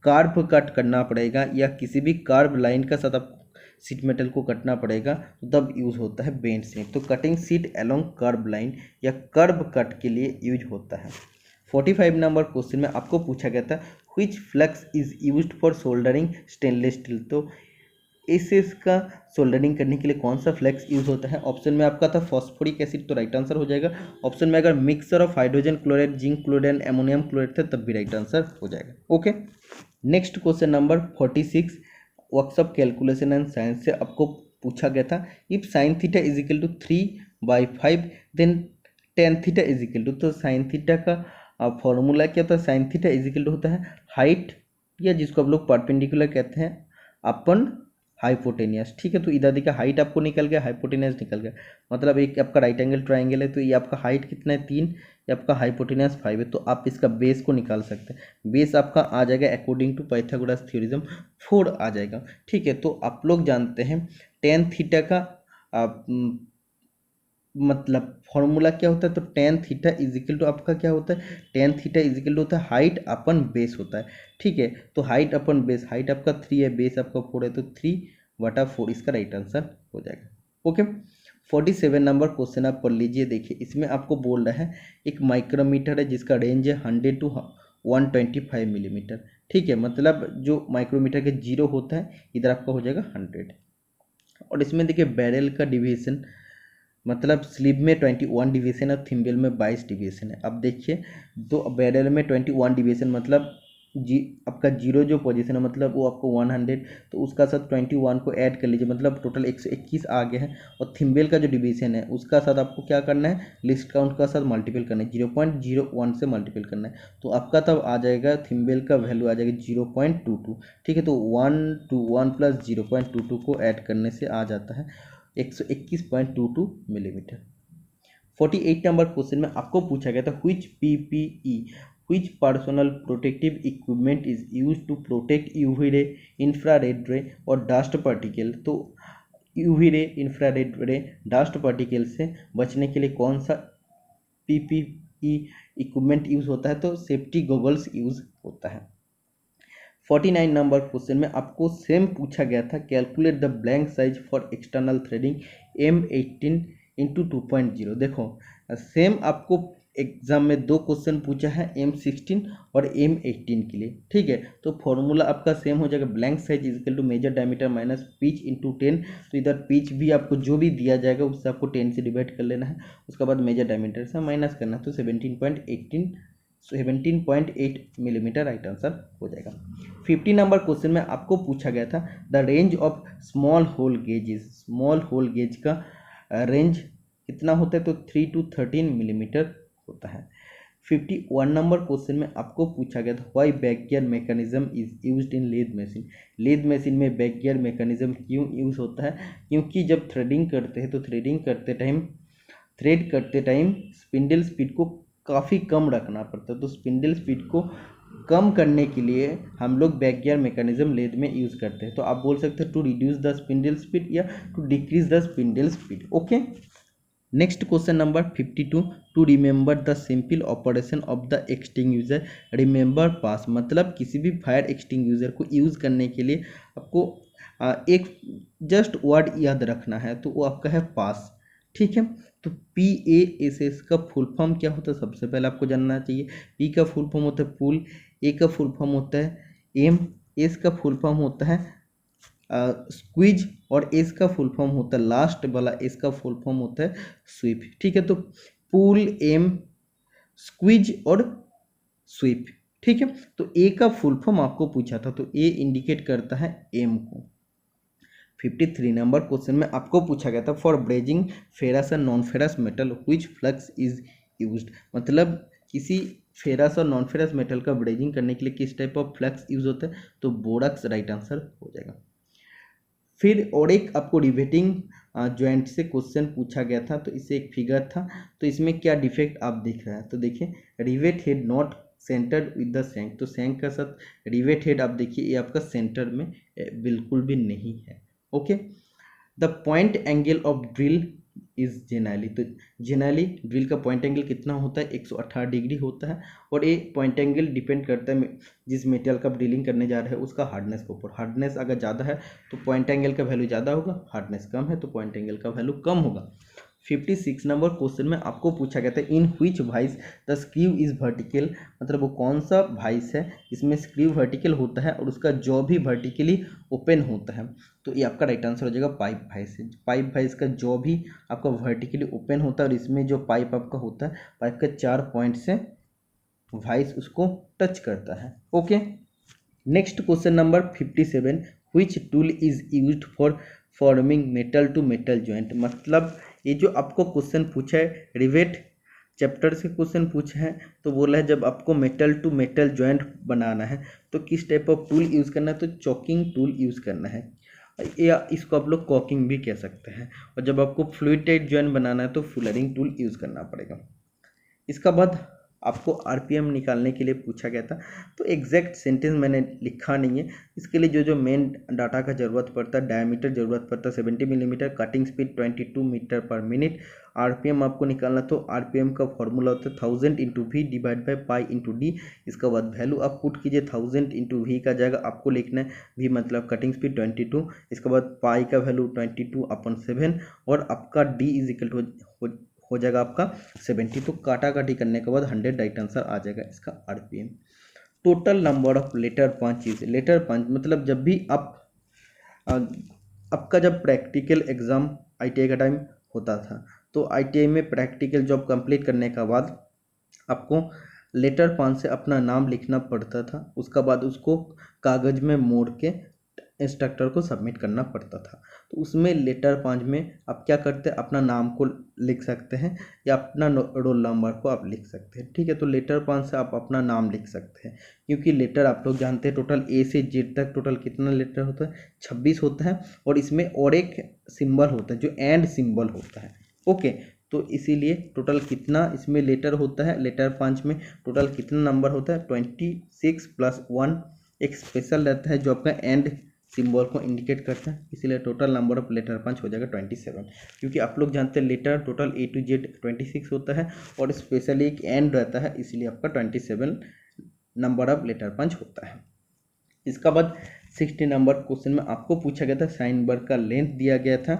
कार्व कट करना पड़ेगा या किसी भी कार्व लाइन के साथ आपको सीट मेटल को कटना पड़ेगा तो तब यूज़ होता है बेंड स्निप। तो cutting seat along curve line या कर्व कट के लिए यूज होता है। 45 नंबर क्वेश्चन में आपको पूछा गया था which flux is used for soldering stainless steel. तो एस का सोल्डरिंग करने के लिए कौन सा फ्लैक्स यूज होता है। ऑप्शन में आपका था फॉस्फोरिक एसिड, तो राइट आंसर हो जाएगा। ऑप्शन में अगर mixture of hydrogen chloride, zinc chloride, ammonium chloride था तब भी राइट आंसर हो जाएगा। Okay, next question number 46 workshop calculation and science से आपको पूछा गया था if sine theta is equal to 3/5 then tan theta is equal to. तो साइन थीटा का फॉर्मूला क्या होता है। Sine theta is equal to होता है हाइट, या जिसको आप लोग परपेंडिकुलर कहते हैं, अपन हाइपोटेनियस। ठीक है, तो इधर देखिए हाइट आपको निकल गया, हाइपोटेनियस निकल गया, मतलब एक आपका राइट एंगल ट्राइंगल है, तो ये आपका हाइट कितना है 3, ये आपका हाइपोटेनियस 5 है। तो आप इसका बेस को निकाल सकते हैं। बेस आपका आ जाएगा अकॉर्डिंग टू पाइथागोरस थ्योरम 4 आ जाएगा। ठीक है, तो आप लोग जानते हैं टेन थीटा का मतलब फॉर्मूला क्या होता है। तो tan theta is equal to आपका क्या होता है, tan theta is equal to होता है हाइट अपन बेस होता है। ठीक है, तो हाइट अपन बेस, हाइट आपका 3 है, बेस आपका 4 है, तो 3/4 इसका राइट आंसर हो जाएगा। ओके, 47 नंबर क्वेश्चन आप पढ़ लीजिए। देखिए इसमें आपको बोल रहा है एक माइक्रोमीटर है जिसका रेंज है 100 to 125 मिलीमीटर। ठीक है, मतलब जो माइक्रोमीटर के जीरो होता है इधर आपका हो जाएगा 100। और इसमें देखिए बैरल का डिवीजन, मतलब स्लीव में 21 डिवीजन है, थिम्बल में 22 डिवीजन है। अब देखिए दो बैरल में 21 डिवीजन, मतलब आपका जीरो जो पोजीशन है मतलब वो आपको 100, तो उसका साथ 21 को ऐड कर लीजिए, मतलब टोटल 121 आ गया है। और थिम्बल का जो डिवीजन है उसका साथ आपको क्या करना है, लिस्ट काउंट का साथ मल्टीपल करना है, 0.01 से मल्टीपल करना है। तो आपका तब आ जाएगा थिम्बल का वैल्यू आ जाएगा 0.22। ठीक है, तो 1 to 1 + 0.22 को ऐड करने से आ जाता है 121.22 मिलीमीटर। 48 नंबर क्वेश्चन में आपको पूछा गया था which PPE which personal protective equipment is used to protect UV ray, infrared ray और डस्ट पार्टिकल। तो UV रे, इंफ्रारेड रे, डस्ट पार्टिकल से बचने के लिए कौन सा PPE इक्विपमेंट यूज होता है। तो सेफ्टी गॉगल्स यूज होता है। 49 नंबर क्वेश्चन में आपको सेम पूछा गया था calculate the blank size for external threading M18 × 2.0। देखो सेम आपको एग्जाम में दो क्वेश्चन पूछा है M16 और M18 के लिए। ठीक है, तो फॉर्मूला आपका सेम हो जाएगा blank size is equal to major diameter minus pitch into 10। तो इधर पिच भी आपको जो भी दिया जाएगा उससे आपको 10 से डिवाइड कर लेना है, उसके बाद मेजर डायमीटर से माइनस करना है, तो 17.8 मिलीमीटर राइट आंसर हो जाएगा। 50 नंबर क्वेश्चन में आपको पूछा गया था the range of small hole gauge. Small hole gauge का रेंज कितना होता है। तो 3 to 13 मिलीमीटर होता है। 51 नंबर क्वेश्चन में आपको पूछा गया था why back gear mechanism is used in lathe machine. Lathe machine में बैक गियर मैकेनिज्म क्यों यूज होता है, क्योंकि जब थ्रेडिंग करते हैं तो थ्रेड करते टाइम स्पिंडल स्पीड को काफ़ी कम रखना पड़ता है। तो स्पिंडल स्पीड को कम करने के लिए हम लोग बैक गियर मैकेनिज्म लेथ में यूज़ करते हैं। तो आप बोल सकते हैं to reduce the spindle speed या to decrease the spindle speed. Okay, next question number 52 to remember the simple operation of the extinguisher. Remember PASS, मतलब किसी भी फायर एक्सटिंग्विशर को यूज़ करने के लिए आपको एक जस्ट वर्ड याद रखना है, तो वो आपका है पास। ठीक है, तो PASS का फुल फॉर्म क्या होता है सबसे पहले आपको जानना चाहिए। P का फुल फॉर्म होता है पुल, A का फुल फॉर्म होता है एम, S का फुल फॉर्म होता है स्क्वीज और एस का फुल फॉर्म होता है, लास्ट वाला एस का फुल फॉर्म होता है स्वीप। ठीक है, तो पुल, एम, स्क्वीज और स्वीप। ठीक है, तो ए का फुल फॉर्म आपको पूछा था, तो ए इंडिकेट करता है एम को। 53 नंबर क्वेश्चन में आपको पूछा गया था for brazing ferrous and non ferrous metal which flux is used. मतलब किसी फेरस और नॉन फेरस मेटल का ब्रेजिंग करने के लिए किस टाइप ऑफ फ्लक्स यूज होता है। तो बोरक्स राइट आंसर हो जाएगा। फिर और एक आपको रिवेटिंग जॉइंट से क्वेश्चन पूछा गया था, तो इससे एक फिगर था, तो इसमें क्या डिफेक्ट आप दिख रहा है। तो देखिए rivet head not centred with the shank. तो सैंक का साथ रिवेट हेड आप देखिए ये आपका सेंटर में बिल्कुल भी नहीं है। Okay, the point angle of drill is generally. तो जेनाली ड्रिल का पॉइंट एंगल कितना होता है 118 डिग्री होता है। और ये पॉइंट एंगल डिपेंड करता है जिस मेटल का ड्रिलिंग करने जा रहे हैं उसका हार्डनेस के ऊपर। हार्डनेस अगर ज़्यादा है तो पॉइंट एंगल का वैल्यू ज़्यादा होगा, हार्डनेस कम है तो पॉइंट एंगल का वैल्यू कम होगा। 56 नंबर क्वेश्चन में आपको पूछा गया था in which vice the screw is vertical, मतलब वो कौन सा वाइस है इसमें स्क्रू वर्टिकल होता है और उसका जॉ भी वर्टिकली ओपन होता है। तो ये आपका राइट आंसर हो जाएगा पाइप वाइस है। पाइप वाइस का जॉ भी आपका वर्टिकली ओपन होता है और इसमें जो पाइप आपका होता है पाइप के 4 पॉइंट से वाइस उसको टच करता है। Okay, next question number 57, which tool is used for forming metal to metal joint, मतलब ये जो आपको क्वेश्चन पूछा है रिवेट चैप्टर से क्वेश्चन पूछा है, तो बोला है जब आपको मेटल टू मेटल जॉइंट बनाना है तो किस टाइप ऑफ टूल यूज़ करना है, तो चॉकिंग टूल यूज़ करना है या इसको आप लोग कॉकिंग भी कह सकते हैं। और जब आपको फ्लूइड टाइट जॉइंट बनाना है तो फुलरिंग टूल यूज़ करना पड़ेगा। इसका बाद आपको आरपीएम निकालने के लिए पूछा गया था, तो एग्जैक्ट सेंटेंस मैंने लिखा नहीं है। इसके लिए जो मेन डाटा का ज़रूरत पड़ता है, डायमीटर ज़रूरत पड़ता है 70 millimetre, cutting speed 22 metre per minute, RPM आपको निकालना, तो आरपीएम का फॉर्मूला होता है 1000 into V divide by pi into D. इसका बाद वैल्यू आप पुट कीजिए, 1000 इंटू वी का जाएगा, आपको लिखना है वी मतलब कटिंग स्पीड 22, इसके बाद पाई का वैल्यू 22/7 और आपका डी इज इक्वल टू हो जाएगा आपका 70। तो काटा काटी करने के बाद 100 राइट आंसर आ जाएगा इसका RPM. Total number of letter punch is, letter punch मतलब जब भी आप आपका जब प्रैक्टिकल एग्जाम आईटीआई का टाइम होता था तो आईटीआई में प्रैक्टिकल जॉब कंप्लीट करने के बाद आपको लेटर पंच से अपना नाम लिखना पड़ता था, उसका बाद उसको कागज़ में मोड़ के इंस्ट्रक्टर को सबमिट करना पड़ता था। तो उसमें लेटर पंच में आप क्या करते हैं, अपना नाम को लिख सकते हैं या अपना रोल नंबर को आप लिख सकते हैं। ठीक है, तो लेटर पंच से आप अपना नाम लिख सकते हैं, क्योंकि लेटर आप लोग जानते हैं टोटल ए से जेड तक टोटल कितना लेटर होता है, 26 होता है और इसमें और एक सिंबल होता है जो एंड सिंबल होता है। ओके, तो इसीलिए टोटल कितना इसमें लेटर होता है, लेटर पंच में टोटल कितना नंबर होता है 26 + 1 एक स्पेशल रहता है जो आपका एंड सिंबल को इंडिकेट करता है, इसीलिए total number of letter punch हो जाएगा 27। क्योंकि आप लोग जानते हैं letter total A to Z 26 होता है और स्पेशली एक एंड रहता है, इसलिए आपका 27 नंबर ऑफ लेटर पंच होता है। इसका बाद 60 नंबर क्वेश्चन में आपको पूछा गया था साइन बार का लेंथ दिया गया था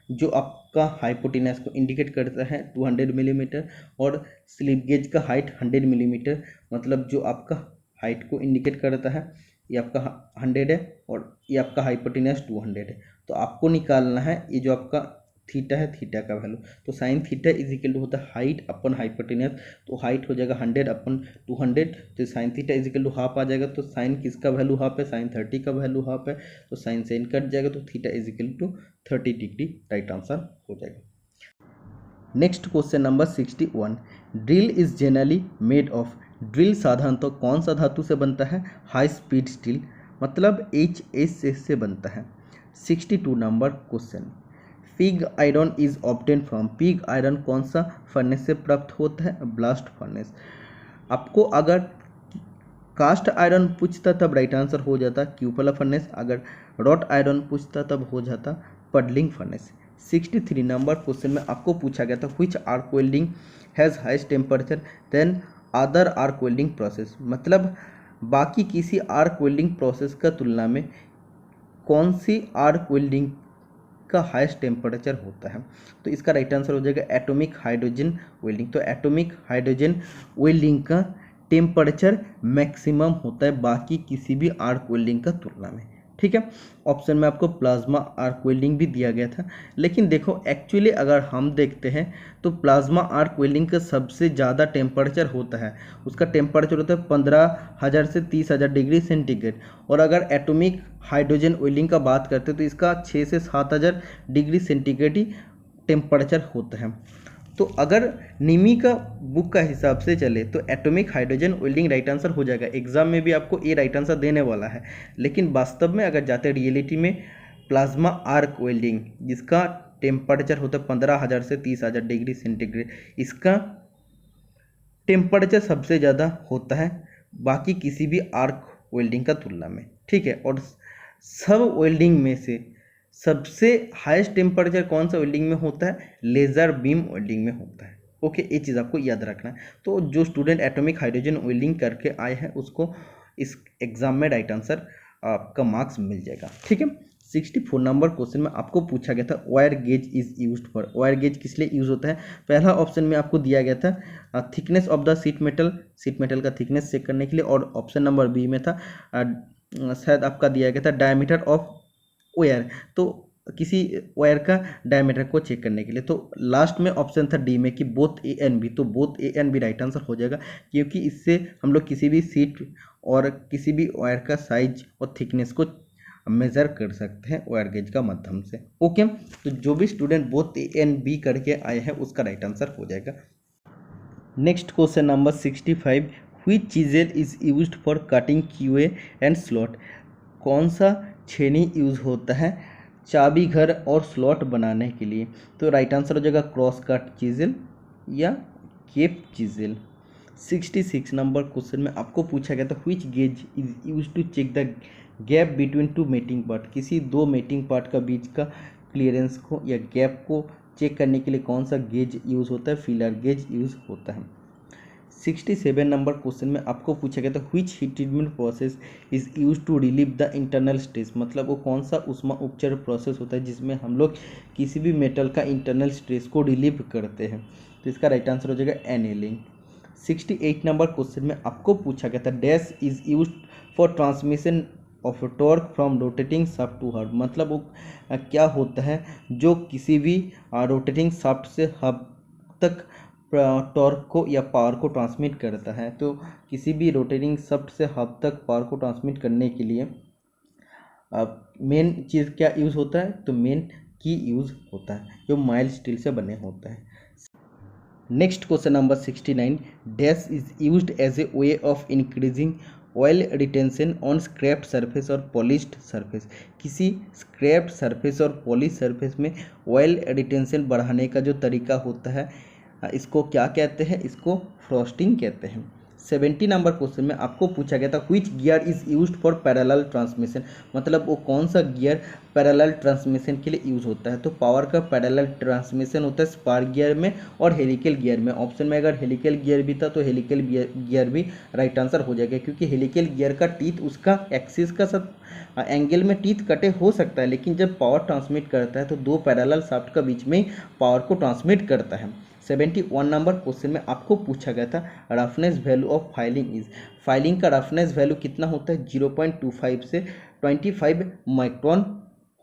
जो आपका हाइपोटेनस को इंडिकेट करता है 200 मिलीमीटर और स्लिप गेज का हाइट 100 मिलीमीटर, मतलब जो आपका हाइट को इंडिकेट करता है ये आपका 100 है और ये आपका हाइपोटेनस 200 है। तो आपको निकालना है ये जो आपका थीटा है, थीटा का वैल्यू, तो sine theta is equal to होता है हाइट अपन हाइपोटेनस, तो हाइट हो जाएगा 100/200, तो sine theta is equal to half आ जाएगा। तो साइन किसका वैल्यू हाफ है, साइन 30 का वैल्यू हाफ है, तो साइन से कट जाएगा, तो theta is equal to 30 degree right answer हो जाएगा। Next question number 61, drill is generally made of, drill साधारणतः कौन सा धातु से बनता है, हाई स्पीड स्टील मतलब HSS से बनता है। 62 number question, pig iron is obtain from, pig iron कौन सा फर्नेस से प्राप्त होता है, ब्लास्ट फर्नेस। आपको अगर कास्ट आयरन पूछता तब राइट आंसर हो जाता क्यूपला फर्नेस, अगर रॉट आयरन पूछता तब हो जाता पडलिंग फर्नेस। 63 नंबर क्वेश्चन में आपको पूछा गया था which arc welding has highest temperature than other arc welding process, मतलब बाकी किसी आर्क वेल्डिंग प्रोसेस का तुलना में कौन सी आर्क वेल्डिंग का हाईएस्ट टेम्परेचर होता है। तो इसका राइट आंसर हो जाएगा एटॉमिक हाइड्रोजन वेल्डिंग। तो एटॉमिक हाइड्रोजन वेल्डिंग का टेम्परेचर मैक्सिमम होता है बाकी किसी भी आर्क वेल्डिंग का तुलना में। ठीक है, ऑप्शन में आपको प्लाज्मा आर्क वेल्डिंग भी दिया गया था, लेकिन देखो एक्चुअली अगर हम देखते हैं तो प्लाज्मा आर्क वेल्डिंग का सबसे ज़्यादा टेम्परेचर होता है, उसका टेम्परेचर होता है 15,000 से 30,000 डिग्री सेंटीग्रेड, और अगर एटॉमिक हाइड्रोजन वेल्डिंग का बात करते हैं तो इसका 6 से 7,000 डिग्री सेंटीग्रेड ही टेम्परेचर होता है। तो अगर निमी का बुक का हिसाब से चले तो atomic hydrogen welding right answer हो जाएगा, एग्जाम में भी आपको ए राइट आंसर देने वाला है, लेकिन वास्तव में अगर जाते हैं रियलिटी में प्लाज्मा आर्क वेल्डिंग जिसका टेम्परेचर होता है 15,000 से 30,000 डिग्री सेंटीग्रेड, इसका टेम्परेचर सबसे ज़्यादा होता है बाकी किसी भी आर्क वेल्डिंग का तुलना में। ठीक है, और सब वेल्डिंग में से सबसे हाईएस्ट टेम्परेचर कौन सा वेल्डिंग में होता है, लेज़र बीम वेल्डिंग में होता है। ओके, ये चीज़ आपको याद रखना है। तो जो स्टूडेंट एटॉमिक हाइड्रोजन वेल्डिंग करके आए हैं उसको इस एग्ज़ाम में राइट आंसर आपका मार्क्स मिल जाएगा। ठीक है, 64 नंबर क्वेश्चन में आपको पूछा गया था wire gauge is used for. Wire gauge किस लिए यूज होता है? पहला ऑप्शन में आपको दिया गया था thickness of the sheet metal का थिकनेस चेक करने के लिए, और ऑप्शन नंबर बी में था शायद आपका दिया गया था डायमीटर ऑफ वायर, तो किसी वायर का डायमीटर को चेक करने के लिए। तो लास्ट में ऑप्शन था डी में कि बोथ ए एंड बी, तो both A and B right answer हो जाएगा, क्योंकि इससे हम लोग किसी भी सीट और किसी भी वायर का साइज और थिकनेस को मेजर कर सकते हैं वायर गेज का माध्यम से। ओके, तो जो भी student both A and B करके आए हैं उसका राइट आंसर हो जाएगा। Next question number 65, which chisel is used for cutting keyway and slot. कौन सा छेनी यूज होता है चाबी घर और स्लॉट बनाने के लिए? तो राइट आंसर हो जाएगा क्रॉस कट चीजेल या केप चीजेल। 66 नंबर क्वेश्चन में आपको पूछा गया था which gauge is use to check the gap between two mating part. किसी दो मेटिंग पार्ट का बीच का क्लियरेंस को या गैप को चेक करने के लिए कौन सा गेज यूज होता है? फीलर गेज यूज होता है। 67 नंबर क्वेश्चन में आपको पूछा गया था which heat treatment process is use to relieve the internal stress. मतलब वो कौन सा उष्मा उपचार प्रोसेस होता है जिसमें हम लोग किसी भी मेटल का इंटरनल स्ट्रेस को रिलीव करते हैं? तो इसका राइट आंसर हो जाएगा एनेलिंग। 68 नंबर क्वेश्चन में आपको पूछा गया था dash is use for transmission of torque from rotating shaft to hub. मतलब वो क्या होता है जो किसी भी रोटेटिंग शाफ्ट से हब तक टॉर्क को या पावर को ट्रांसमिट करता है। तो किसी भी रोटेटिंग शाफ्ट से हब तक पावर को ट्रांसमिट करने के लिए मेन चीज़ क्या यूज़ होता है? तो मेन की यूज़ होता है जो माइल्ड स्टील से बने होता है। Next question number 69, dash is used as a way of increasing oil retention on scraped surface और पॉलिश्ड सरफेस। किसी स्क्रैप्ड सरफेस और पॉलिश सरफेस में ऑयल रिटेंशन बढ़ाने का जो तरीका होता है इसको क्या कहते हैं? इसको फ्रॉस्टिंग कहते हैं। 70 नंबर क्वेश्चन में आपको पूछा गया था which gear is used for parallel transmission. मतलब वो कौन सा गियर पैरेलल ट्रांसमिशन के लिए यूज होता है? तो पावर का पैरेलल ट्रांसमिशन होता है स्पार्क गियर में और हेलिकल गियर में। ऑप्शन में अगर हेलिकल गियर भी था तो हेलिकल गियर भी राइट आंसर हो जाएगा, क्योंकि हेलिकल गियर का टीथ उसका एक्सिस का साथ एंगल में टीथ कटे हो सकता है, लेकिन जब पावर ट्रांसमिट करता है तो दो पैरेलल शाफ्ट का बीच में ही पावर को ट्रांसमिट करता है। 71 नंबर क्वेश्चन में आपको पूछा गया था roughness value of filing is. Filing का रफनेस वैल्यू कितना होता है? 0.25 से 25 माइक्रोन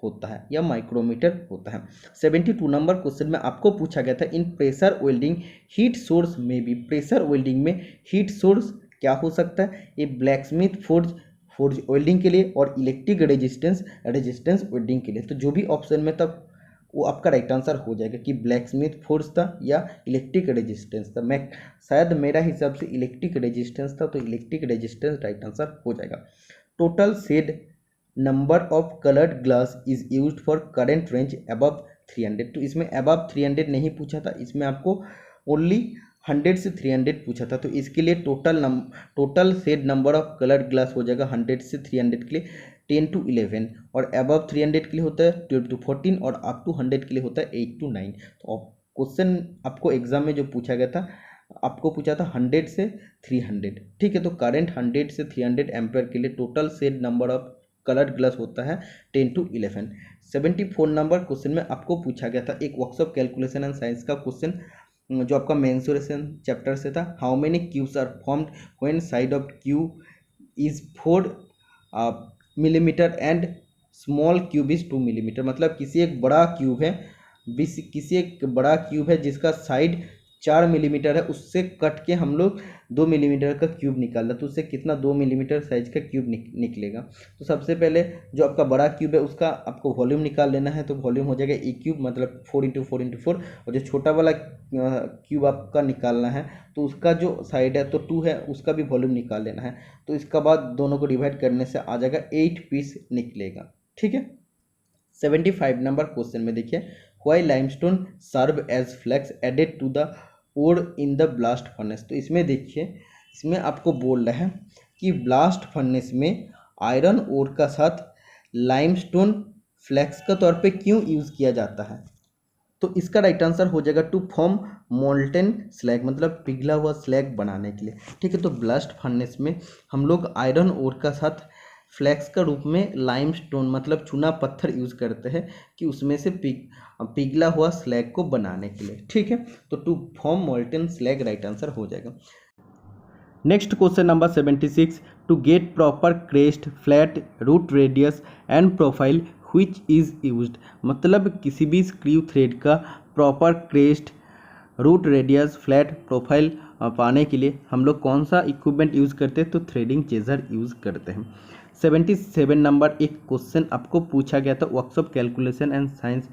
होता है या माइक्रोमीटर होता है। 72 नंबर क्वेश्चन में आपको पूछा गया था इन प्रेशर वेल्डिंग हीट सोर्स में भी। प्रेशर वेल्डिंग में हीट सोर्स क्या हो सकता है? ये ब्लैकस्मिथ फोर्ज वेल्डिंग के लिए और इलेक्ट्रिक रेजिस्टेंस वेल्डिंग के लिए। तो जो भी ऑप्शन में था वो आपका राइट आंसर हो जाएगा कि ब्लैकस्मिथ फोर्स था या इलेक्ट्रिक रेजिस्टेंस था। मैं शायद मेरा हिसाब से इलेक्ट्रिक रेजिस्टेंस था, तो इलेक्ट्रिक रेजिस्टेंस राइट आंसर हो जाएगा। Total shade number of coloured glass is used for current range above 300। तो इसमें अबव 300 नहीं पूछा था, इसमें आपको ओनली 100 से 300 पूछा था। तो इसके लिए total shade number of coloured glass हो जाएगा 100 से 300 के लिए 10 to 11, और अबव 300 के लिए होता है 12 to 14, और अप टू 100 के लिए होता है 8 to 9। तो क्वेश्चन आपको एग्जाम में जो पूछा गया था आपको पूछा था 100 से 300, ठीक है। तो करंट 100 से 300 एम्पेयर के लिए total shade number of coloured glass होता है 10 to 11। 74 नंबर क्वेश्चन में आपको पूछा गया था एक वर्कशॉप कैलकुलेशन एंड साइंस का क्वेश्चन जो आपका मेंसुरेशन चैप्टर से था। How many cubes are formed when side of cube is 4 millimetre and small cube is 2 millimetre. मतलब किसी एक बड़ा क्यूब है जिसका साइड 4 मिलीमीटर है, उससे कट के हम लोग 2 मिलीमीटर का क्यूब निकाल रहे, तो उससे कितना 2 मिलीमीटर साइज का क्यूब निकलेगा। तो सबसे पहले जो आपका बड़ा क्यूब है उसका आपको वॉल्यूम निकाल लेना है। तो वॉल्यूम हो जाएगा ए क्यूब, मतलब 4 × 4 × 4। और जो छोटा वाला क्यूब आपका निकालना है तो उसका जो साइड है तो 2 है, उसका भी वॉल्यूम निकाल लेना है। तो इसका बाद दोनों को डिवाइड करने से आ जाएगा 8 पीस निकलेगा, ठीक है। 75 नंबर क्वेश्चन में देखिए why limestone serve as flux added to the ore in the blast furnace. तो इसमें देखिए इसमें आपको बोल रहा है कि ब्लास्ट फर्नेस में आयरन ओर का साथ लाइमस्टोन फ्लेक्स का तौर पे क्यों यूज़ किया जाता है? तो इसका राइट आंसर हो जाएगा टू फॉर्म मोल्टेन स्लैग, मतलब पिघला हुआ स्लैग बनाने के लिए, ठीक है। तो ब्लास्ट फर्नेस में हम लोग आयरन ओर का साथ फ्लैक्स का रूप में लाइमस्टोन मतलब चूना पत्थर यूज़ करते हैं कि उसमें से पिघला हुआ स्लैग को बनाने के लिए। ठीक है, तो to form molten slag right answer हो जाएगा। Next question number 76, to get proper crest flat root radius and profile which is used, मतलब किसी भी स्क्रू थ्रेड का proper crest root radius flat profile पाने के लिए हम लोग कौन सा इक्विपमेंट यूज़ करते हैं, तो थ्रेडिंग चेजर यूज़ करते हैं। 77 नंबर एक क्वेश्चन आपको पूछा गया था workshop calculation and science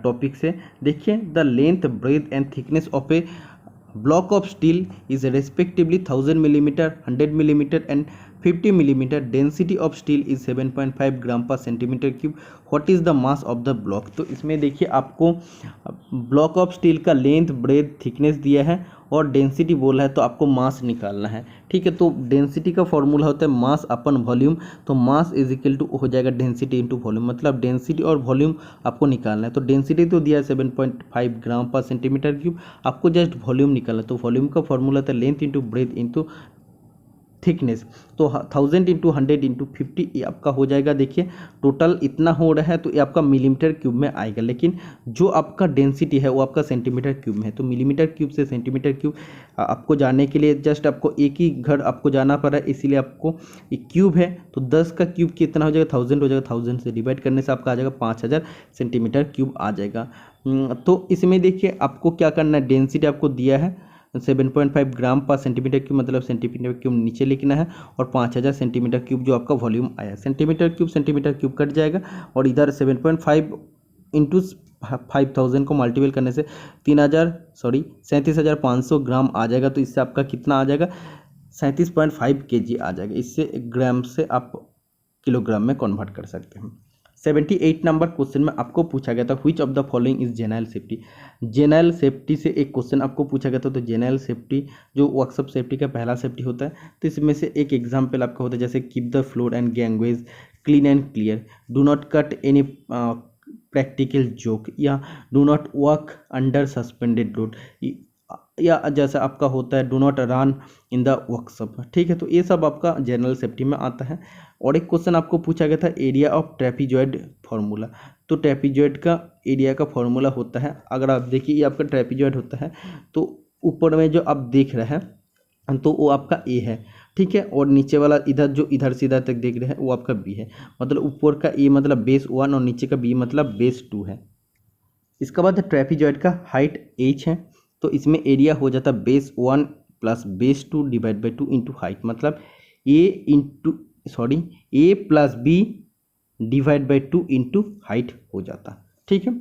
topic से। देखिए, the length breadth and thickness of A block of steel is respectively 1000 millimeter, 100 millimeter and 50 millimeter. Density of steel is 7.5 ग्राम पर centimetre cube. What is the mass of the block, तो इसमें देखिए आपको block of steel का length breadth thickness दिया है और density बोला है, तो आपको मास निकालना है। ठीक है, तो डेंसिटी का फॉर्मूला होता है मास अपन वॉल्यूम, तो मास इज इक्वल टू हो जाएगा डेंसिटी इंटू वॉल्यूम, मतलब डेंसिटी और वॉल्यूम आपको निकालना है। तो डेंसिटी तो दिया है 7.5 ग्राम पर सेंटीमीटर क्यूब, आपको जस्ट वॉल्यूम निकालना है। तो वॉल्यूम का फॉर्मूला था length into breath into thickness, तो 1000 इंटू 100 इंटू 50 ये आपका हो जाएगा। देखिए टोटल इतना हो रहा है तो ये आपका मिलीमीटर क्यूब में आएगा, लेकिन जो आपका डेंसिटी है वो आपका सेंटीमीटर क्यूब में है। तो मिलीमीटर क्यूब से सेंटीमीटर क्यूब आपको जाने के लिए जस्ट आपको एक ही घर आपको जाना पड़ रहा है, इसीलिए आपको एक क्यूब है तो 10 का क्यूब कितना हो जाएगा 1000 हो जाएगा, 1000 से डिवाइड करने से आपका आ जाएगा 5000 सेंटीमीटर क्यूब आ जाएगा। तो इसमें देखिए आपको क्या करना है, डेंसिटी आपको दिया है 7.5 ग्राम पर सेंटीमीटर क्यूब, मतलब सेंटीमीटर क्यूब नीचे लिखना है और 5000 सेंटीमीटर क्यूब जो आपका वॉल्यूम आया, सेंटीमीटर क्यूब कट जाएगा और इधर 7.5 इंटू 5000 को मल्टीपल करने से 37,500 ग्राम आ जाएगा। तो इससे आपका कितना आ जाएगा 37.5 kg आ जाएगा। इससे ग्राम से आप किलोग्राम में कन्वर्ट कर सकते हैं। 78 नंबर क्वेश्चन में आपको पूछा गया था which of the following is general safety. General safety से एक क्वेश्चन आपको पूछा गया था, तो जेनरल सेफ्टी जो वर्कशॉप सेफ्टी का पहला सेफ्टी होता है, तो इसमें से एक एग्जांपल आपका होता है जैसे keep the floor and gangways clean and clear, do not cut any practical joke, या do not walk under suspended load, या जैसा आपका होता है do not run in the workshop. ठीक है, तो ये सब आपका जनरल सेफ्टी में आता है। और एक क्वेश्चन आपको पूछा गया था एरिया ऑफ ट्रेपीजॉइड फार्मूला, तो ट्रेपीजॉइड का एरिया का फार्मूला होता है, अगर आप देखिए ये आपका ट्रेपीजॉइड होता है, तो ऊपर में जो आप देख रहे हैं तो वो आपका ए है। ठीक है, और नीचे वाला इधर जो इधर से इधर तक देख रहे हैं वो आपका बी है, मतलब ऊपर का ए मतलब बेस 1 और नीचे का बी मतलब बेस 2 है। इसके बाद ट्रेपीजॉइड का हाइट h है, तो इसमें एरिया हो जाता है base 1 plus base 2 divide by 2 into height, मतलब A plus B divide by 2 into height हो जाता। ठीक है,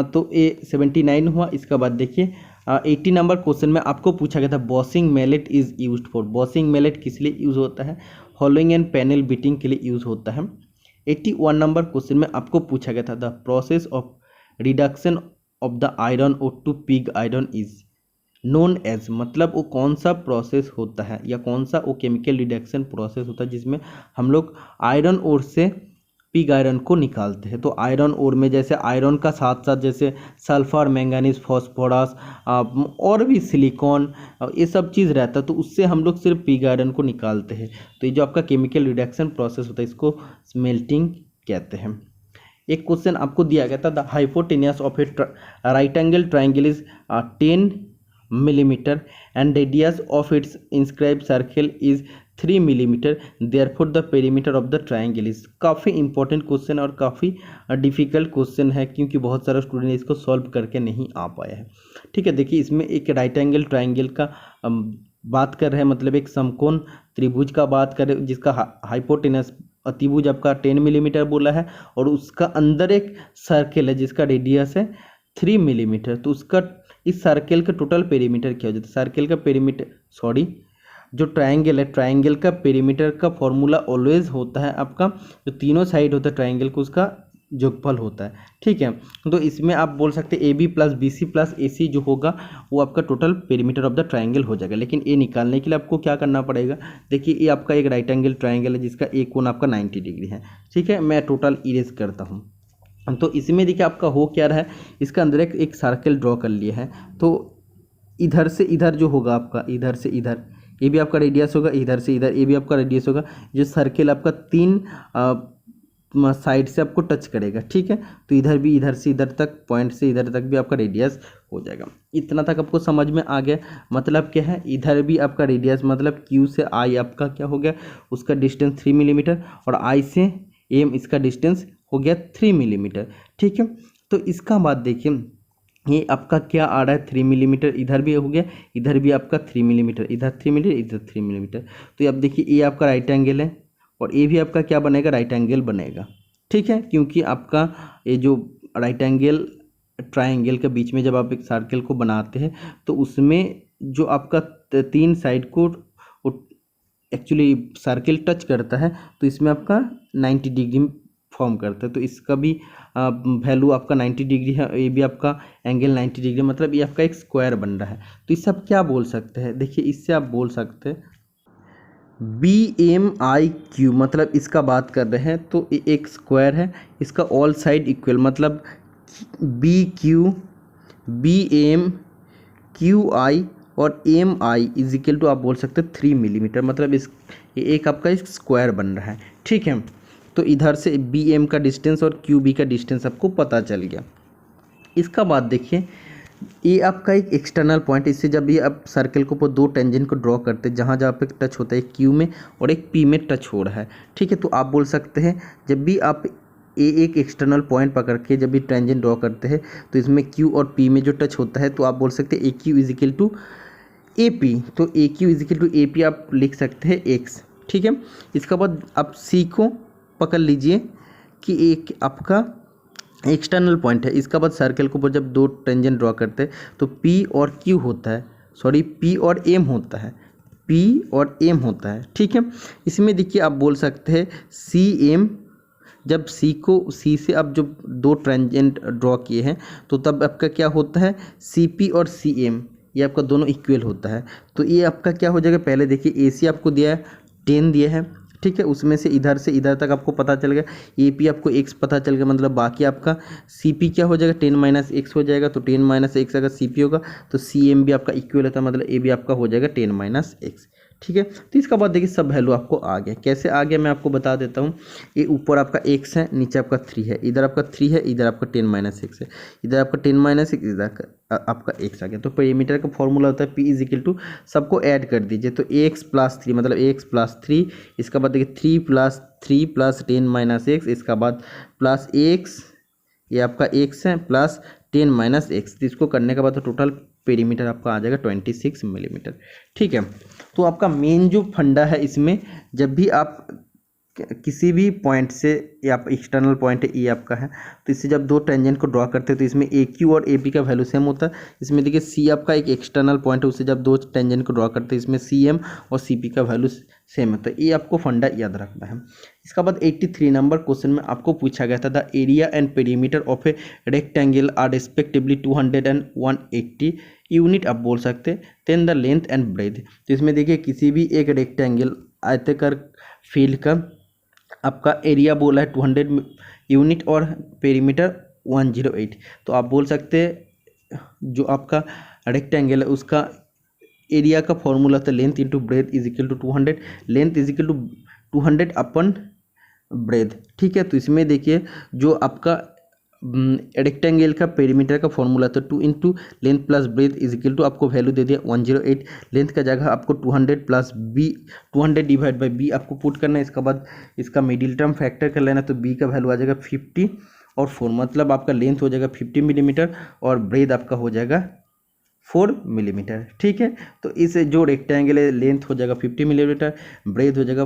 तो ये 79 हुआ। इसके बाद देखिए 80 नंबर क्वेश्चन में आपको पूछा गया था bossing mallet is used for, bossing mallet किस लिए यूज होता है, होलोइंग एंड पैनल बीटिंग के लिए यूज होता है। 81 नंबर क्वेश्चन में आपको पूछा गया था the process of reduction of the iron ore to pig iron is known as, मतलब वो कौन सा प्रोसेस होता है या कौन सा वो केमिकल रिडक्शन प्रोसेस होता है जिसमें हम लोग आयरन ओर से पिग आयरन को निकालते हैं। तो आयरन ओर में जैसे आयरन का साथ साथ जैसे सल्फर, मैंगनीज, फॉस्फोरस और भी सिलिकॉन ये सब चीज़ रहता है, तो उससे हम लोग सिर्फ पिग आयरन को निकालते हैं। तो ये जो आपका केमिकल रिडक्शन प्रोसेस होता है इसको स्मेल्टिंग कहते हैं। एक क्वेश्चन आपको दिया गया था the hypotenuse of A right angle triangle is 10 millimeter and radius of its inscribed circle is 3 millimeter, therefore the perimeter of the triangle is। काफ़ी इंपॉर्टेंट क्वेश्चन और काफ़ी डिफ़िकल्ट क्वेश्चन है क्योंकि बहुत सारे स्टूडेंट इसको सॉल्व करके नहीं आ पाया है। ठीक है, देखिए इसमें एक राइट एंगल ट्राइंगल का बात कर रहे हैं, मतलब एक समकोण त्रिभुज का बात कर रहे हैं जिसका हाइपोटेनस त्रिभुज आपका 10 मिलीमीटर बोला है और उसका अंदर एक सर्कल है जिसका रेडियस है 3 मिलीमीटर। तो उसका इस सर्कल का टोटल पेरीमीटर क्या हो जाता है, सर्कल का पेरीमीटर जो ट्रायंगल है, ट्रायंगल का पेरीमीटर का फॉर्मूला ऑलवेज होता है आपका जो तीनों साइड होता है ट्रायंगल को उसका जोगफल होता है। ठीक है, तो इसमें आप बोल सकते हैं A B plus B C plus A C जो होगा वो आपका total perimeter of the triangle हो जाएगा। लेकिन ये निकालने के लिए आपको क्या करना पड़ेगा, देखिए ये आपका एक राइट एंगल ट्रायंगल है जिसका एक कोण आपका 90 डिग्री है। ठीक है, मैं टोटल इरेज करता हूँ। तो इसमें देखिए आपका हो क्या रहा है, इसका अंदर एक सर्कल ड्रॉ कर लिया है। तो इधर से इधर जो होगा आपका, इधर से इधर ये भी आपका रेडियस होगा, इधर से इधर ये भी आपका रेडियस होगा। जो सर्किल आपका 3 साइड से आपको टच करेगा, ठीक है। तो इधर भी, इधर से इधर तक, पॉइंट से इधर तक भी आपका रेडियस हो जाएगा। इतना तक आपको समझ में आ गया। मतलब क्या है, इधर भी आपका रेडियस मतलब Q से I आपका क्या हो गया, उसका डिस्टेंस 3 मिलीमीटर, और I से M इसका डिस्टेंस हो गया 3 मिलीमीटर, ठीक है। तो इसका बाद देखिए, ये आपका क्या आ रहा है, 3 मिलीमीटर, इधर भी हो गया, इधर भी आपका 3 मिलीमीटर, इधर 3 मिलीमीटर, इधर 3 मिलीमीटर। तो अब देखिए, ये आपका राइट एंगल है और ये भी आपका क्या बनेगा, राइट एंगल बनेगा, ठीक है। क्योंकि आपका ये जो राइट एंगल ट्रायंगल के बीच में जब आप एक सर्कल को बनाते हैं तो उसमें जो आपका 3 साइड को एक्चुअली सर्कल टच करता है, तो इसमें आपका 90 डिग्री फॉर्म करता है। तो इसका भी वैल्यू आपका 90 डिग्री है, ये भी आपका एंगल 90 डिग्री, मतलब ये आपका एक स्क्वायर बन रहा है। तो इससे आप क्या बोल सकते हैं, देखिए इससे आप बोल सकते हैं BMIQ, मतलब इसका बात कर रहे हैं तो ये एक स्क्वायर है, इसका ऑल साइड इक्वल, मतलब BMQI और MI इज इक्वल टू आप बोल सकते हैं 3 मिलीमीटर, मतलब इस ये एक आपका एक स्क्वायर बन रहा है, ठीक है। तो इधर से BM का डिस्टेंस और QB का डिस्टेंस आपको पता चल गया। इसका बाद देखिए, ये आपका एक एक्सटर्नल पॉइंट, इससे जब भी आप सर्कल को दो टेंजेंट को ड्रॉ करते हैं, जहाँ जहाँ पे टच होता है, एक Q में और एक P में टच हो रहा है, ठीक है। तो आप बोल सकते हैं जब भी आप एक एक्सटर्नल पॉइंट पकड़ के जब भी टेंजेंट ड्रॉ करते हैं तो इसमें Q और P में जो टच होता है, तो आप बोल सकते हैं AQ is equal to AP। तो AQ is equal to AP आप लिख सकते हैं X, ठीक है। इसके बाद आप C को पकड़ लीजिए कि एक आपका एक्सटर्नल पॉइंट है। इसका बाद सर्कल के ऊपर जब दो टेंजेंट ड्रॉ करते हैं तो P और Q होता है, सॉरी P और M होता है, P और M होता है, ठीक है। इसमें देखिए आप बोल सकते हैं CM, जब C से आप जो दो टेंजेंट ड्रॉ किए हैं तो तब आपका क्या होता है, CP और CM, ये आपका दोनों इक्वल होता है। तो ये आपका क्या हो जाएगा, पहले देखिए AC आपको दिया है 10 दिया है, ठीक है। उसमें से इधर तक आपको पता चल गया, AP आपको X पता चल गया, मतलब बाकी आपका CP क्या हो जाएगा, 10 - X हो जाएगा। तो 10 - X अगर CP होगा तो CM भी आपका इक्वल होता है, मतलब A भी आपका हो जाएगा 10 - X, ठीक है। तो इसका बाद देखिए सब वैल्यू आपको आ गया। कैसे आ गया मैं आपको बता देता हूँ। ये ऊपर आपका X है, नीचे आपका 3 है, इधर आपका 3 है, इधर आपका 10 - X है, इधर आपका 10 - X, इधर आपका X आ गया। तो पेरीमीटर का फॉर्मूला होता है P इज इक्वल टू, सबको ऐड कर दीजिए, तो X + 3 मतलब X + 3, इसका बाद देखिए 3 + 3 + 10 - X, इसका बाद प्लस X, ये आपका X है, प्लस 10 - X। इसको करने के बाद तो टोटल पेरीमीटर आपका आ जाएगा 26 मिलीमीटर, ठीक है। तो आपका मेन जो फंडा है इसमें, जब भी आप किसी भी पॉइंट से, ये आप एक्सटर्नल पॉइंट है, ये आपका है, तो इससे जब दो टेंजेंट को ड्रॉ करते हैं तो इसमें AQ और AP का वैल्यू सेम होता है। इसमें देखिए C आपका एक एक्सटर्नल पॉइंट है, उससे जब दो टेंजेंट को ड्रॉ करते हैं इसमें CM और CP का वैल्यू सेम है। तो ये आपको फंडा याद रखना है। इसका बाद 83 नंबर क्वेश्चन में आपको पूछा गया था, the area and perimeter of a rectangle are respectively 200 and 180 unit, आप बोल सकते हैं, then the length and breadth. तो इसमें देखिए किसी भी एक रेक्टेंगल आयताकार फील्ड का आपका एरिया बोला है 200 यूनिट और पेरीमीटर 108। तो आप बोल सकते हैं जो आपका रेक्टेंगल है उसका एरिया का फॉर्मूला था length into breadth is equal to 200, length is equal to 200 upon breadth, ठीक है। तो इसमें देखिए जो आपका रेक्टेंगल का पेरीमीटर का फॉर्मूला था 2 into length plus breadth is equal to, आपको वैल्यू दे दिया 108। लेंथ का जगह आपको 200 plus B, 200 divide by B आपको पुट करना है। इसके बाद इसका मिडिल टर्म फैक्टर कर लेना, तो B का वैल्यू आ जाएगा 50 और 4, मतलब आपका लेंथ हो जाएगा 50 मिलीमीटर और ब्रेथ आपका हो जाएगा 4 मिलीमीटर, ठीक है। तो इस जो रेक्टेंगल है लेंथ हो जाएगा 50 मिलीमीटर, ब्रेथ हो जाएगा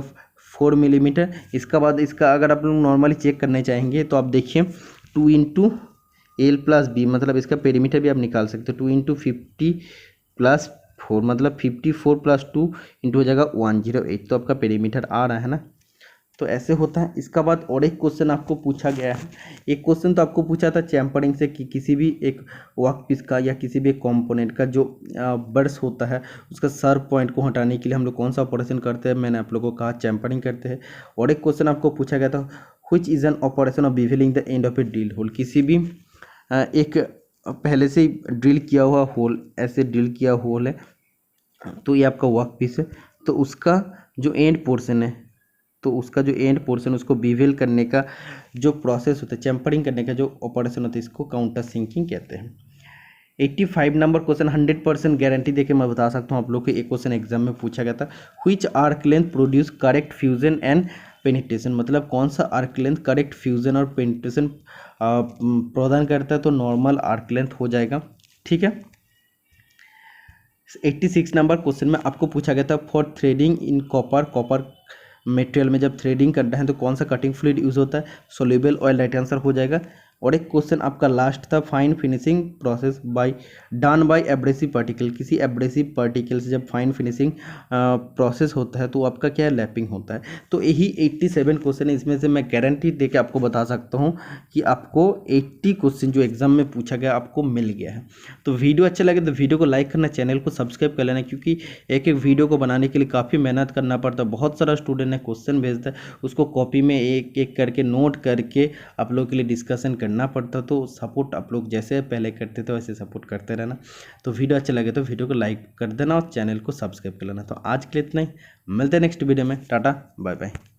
4 मिलीमीटर। इसका बाद इसका अगर आप लोग नॉर्मली चेक करना चाहेंगे तो आप देखिए 2 इंटू L प्लस B, मतलब इसका पेरीमीटर भी आप निकाल सकते हो, 2 इंटू 50 प्लस 4 मतलब 54 प्लस 2 इंटू हो जाएगा 108। तो आपका पेरीमीटर आ रहा है ना। तो ऐसे होता है। इसका बाद और एक क्वेश्चन आपको पूछा गया है, एक क्वेश्चन तो आपको पूछा था चैम्परिंग से कि किसी भी एक वर्कपीस का या किसी भी एक कंपोनेंट का जो बर्स होता है उसका सर्व पॉइंट को हटाने के लिए हम लोग कौन सा ऑपरेशन करते हैं, मैंने आप लोगों को कहा चैम्परिंग करते हैं। और एक क्वेश्चन आपको पूछा गया था which is an operation of bevelling the end of a drill hole, किसी भी एक पहले से ड्रिल किया हुआ होल, ऐसे ड्रिल किया होल है तो ये आपका वर्क पीस है, तो उसका जो एंड पोर्शन है, तो उसका जो एंड पोर्शन उसको बिवेल करने का जो प्रोसेस होता है, चैम्फरिंग करने का जो ऑपरेशन होता है, इसको काउंटर सिंकिंग कहते हैं। 85 नंबर क्वेश्चन 100% गारंटी देके मैं बता सकता हूँ आप लोग को, एक क्वेश्चन एग्जाम में पूछा गया था, which arc length produce correct fusion and penetration, मतलब कौन सा आर्क लेंथ करेक्ट फ्यूजन और पेनिट्रेशन प्रदान करता है, तो नॉर्मल आर्क लेंथ हो जाएगा। ठीक है। 86 नंबर क्वेश्चन में आपको पूछा गया था, for threading in copper material में जब थ्रेडिंग करना है तो कौन सा कटिंग फ्लूइड यूज होता है, सोल्यूबल ऑयल, राइट आंसर हो जाएगा। और एक क्वेश्चन आपका लास्ट था, fine finishing process done by abrasive particle, किसी एब्रेसिव पार्टिकल से जब फाइन फिनिशिंग प्रोसेस होता है तो आपका क्या है, लैपिंग होता है। तो यही 87 क्वेश्चन है, इसमें से मैं गारंटी दे के आपको बता सकता हूँ कि आपको 80 क्वेश्चन जो एग्जाम में पूछा गया आपको मिल गया है। तो वीडियो अच्छा लगे तो वीडियो को लाइक करना, चैनल को सब्सक्राइब कर लेना, क्योंकि एक एक वीडियो को बनाने के लिए काफ़ी मेहनत करना पड़ता है। बहुत सारा स्टूडेंट ने क्वेश्चन भेजता है, उसको कॉपी में एक एक करके नोट करके आप लोग के लिए डिस्कशन करना पड़ता। तो सपोर्ट आप लोग जैसे पहले करते थे वैसे सपोर्ट करते रहना। तो वीडियो अच्छा लगे तो वीडियो को लाइक कर देना और चैनल को सब्सक्राइब कर लेना। तो आज के लिए इतना ही, मिलते हैं नेक्स्ट वीडियो में। Tata bye bye.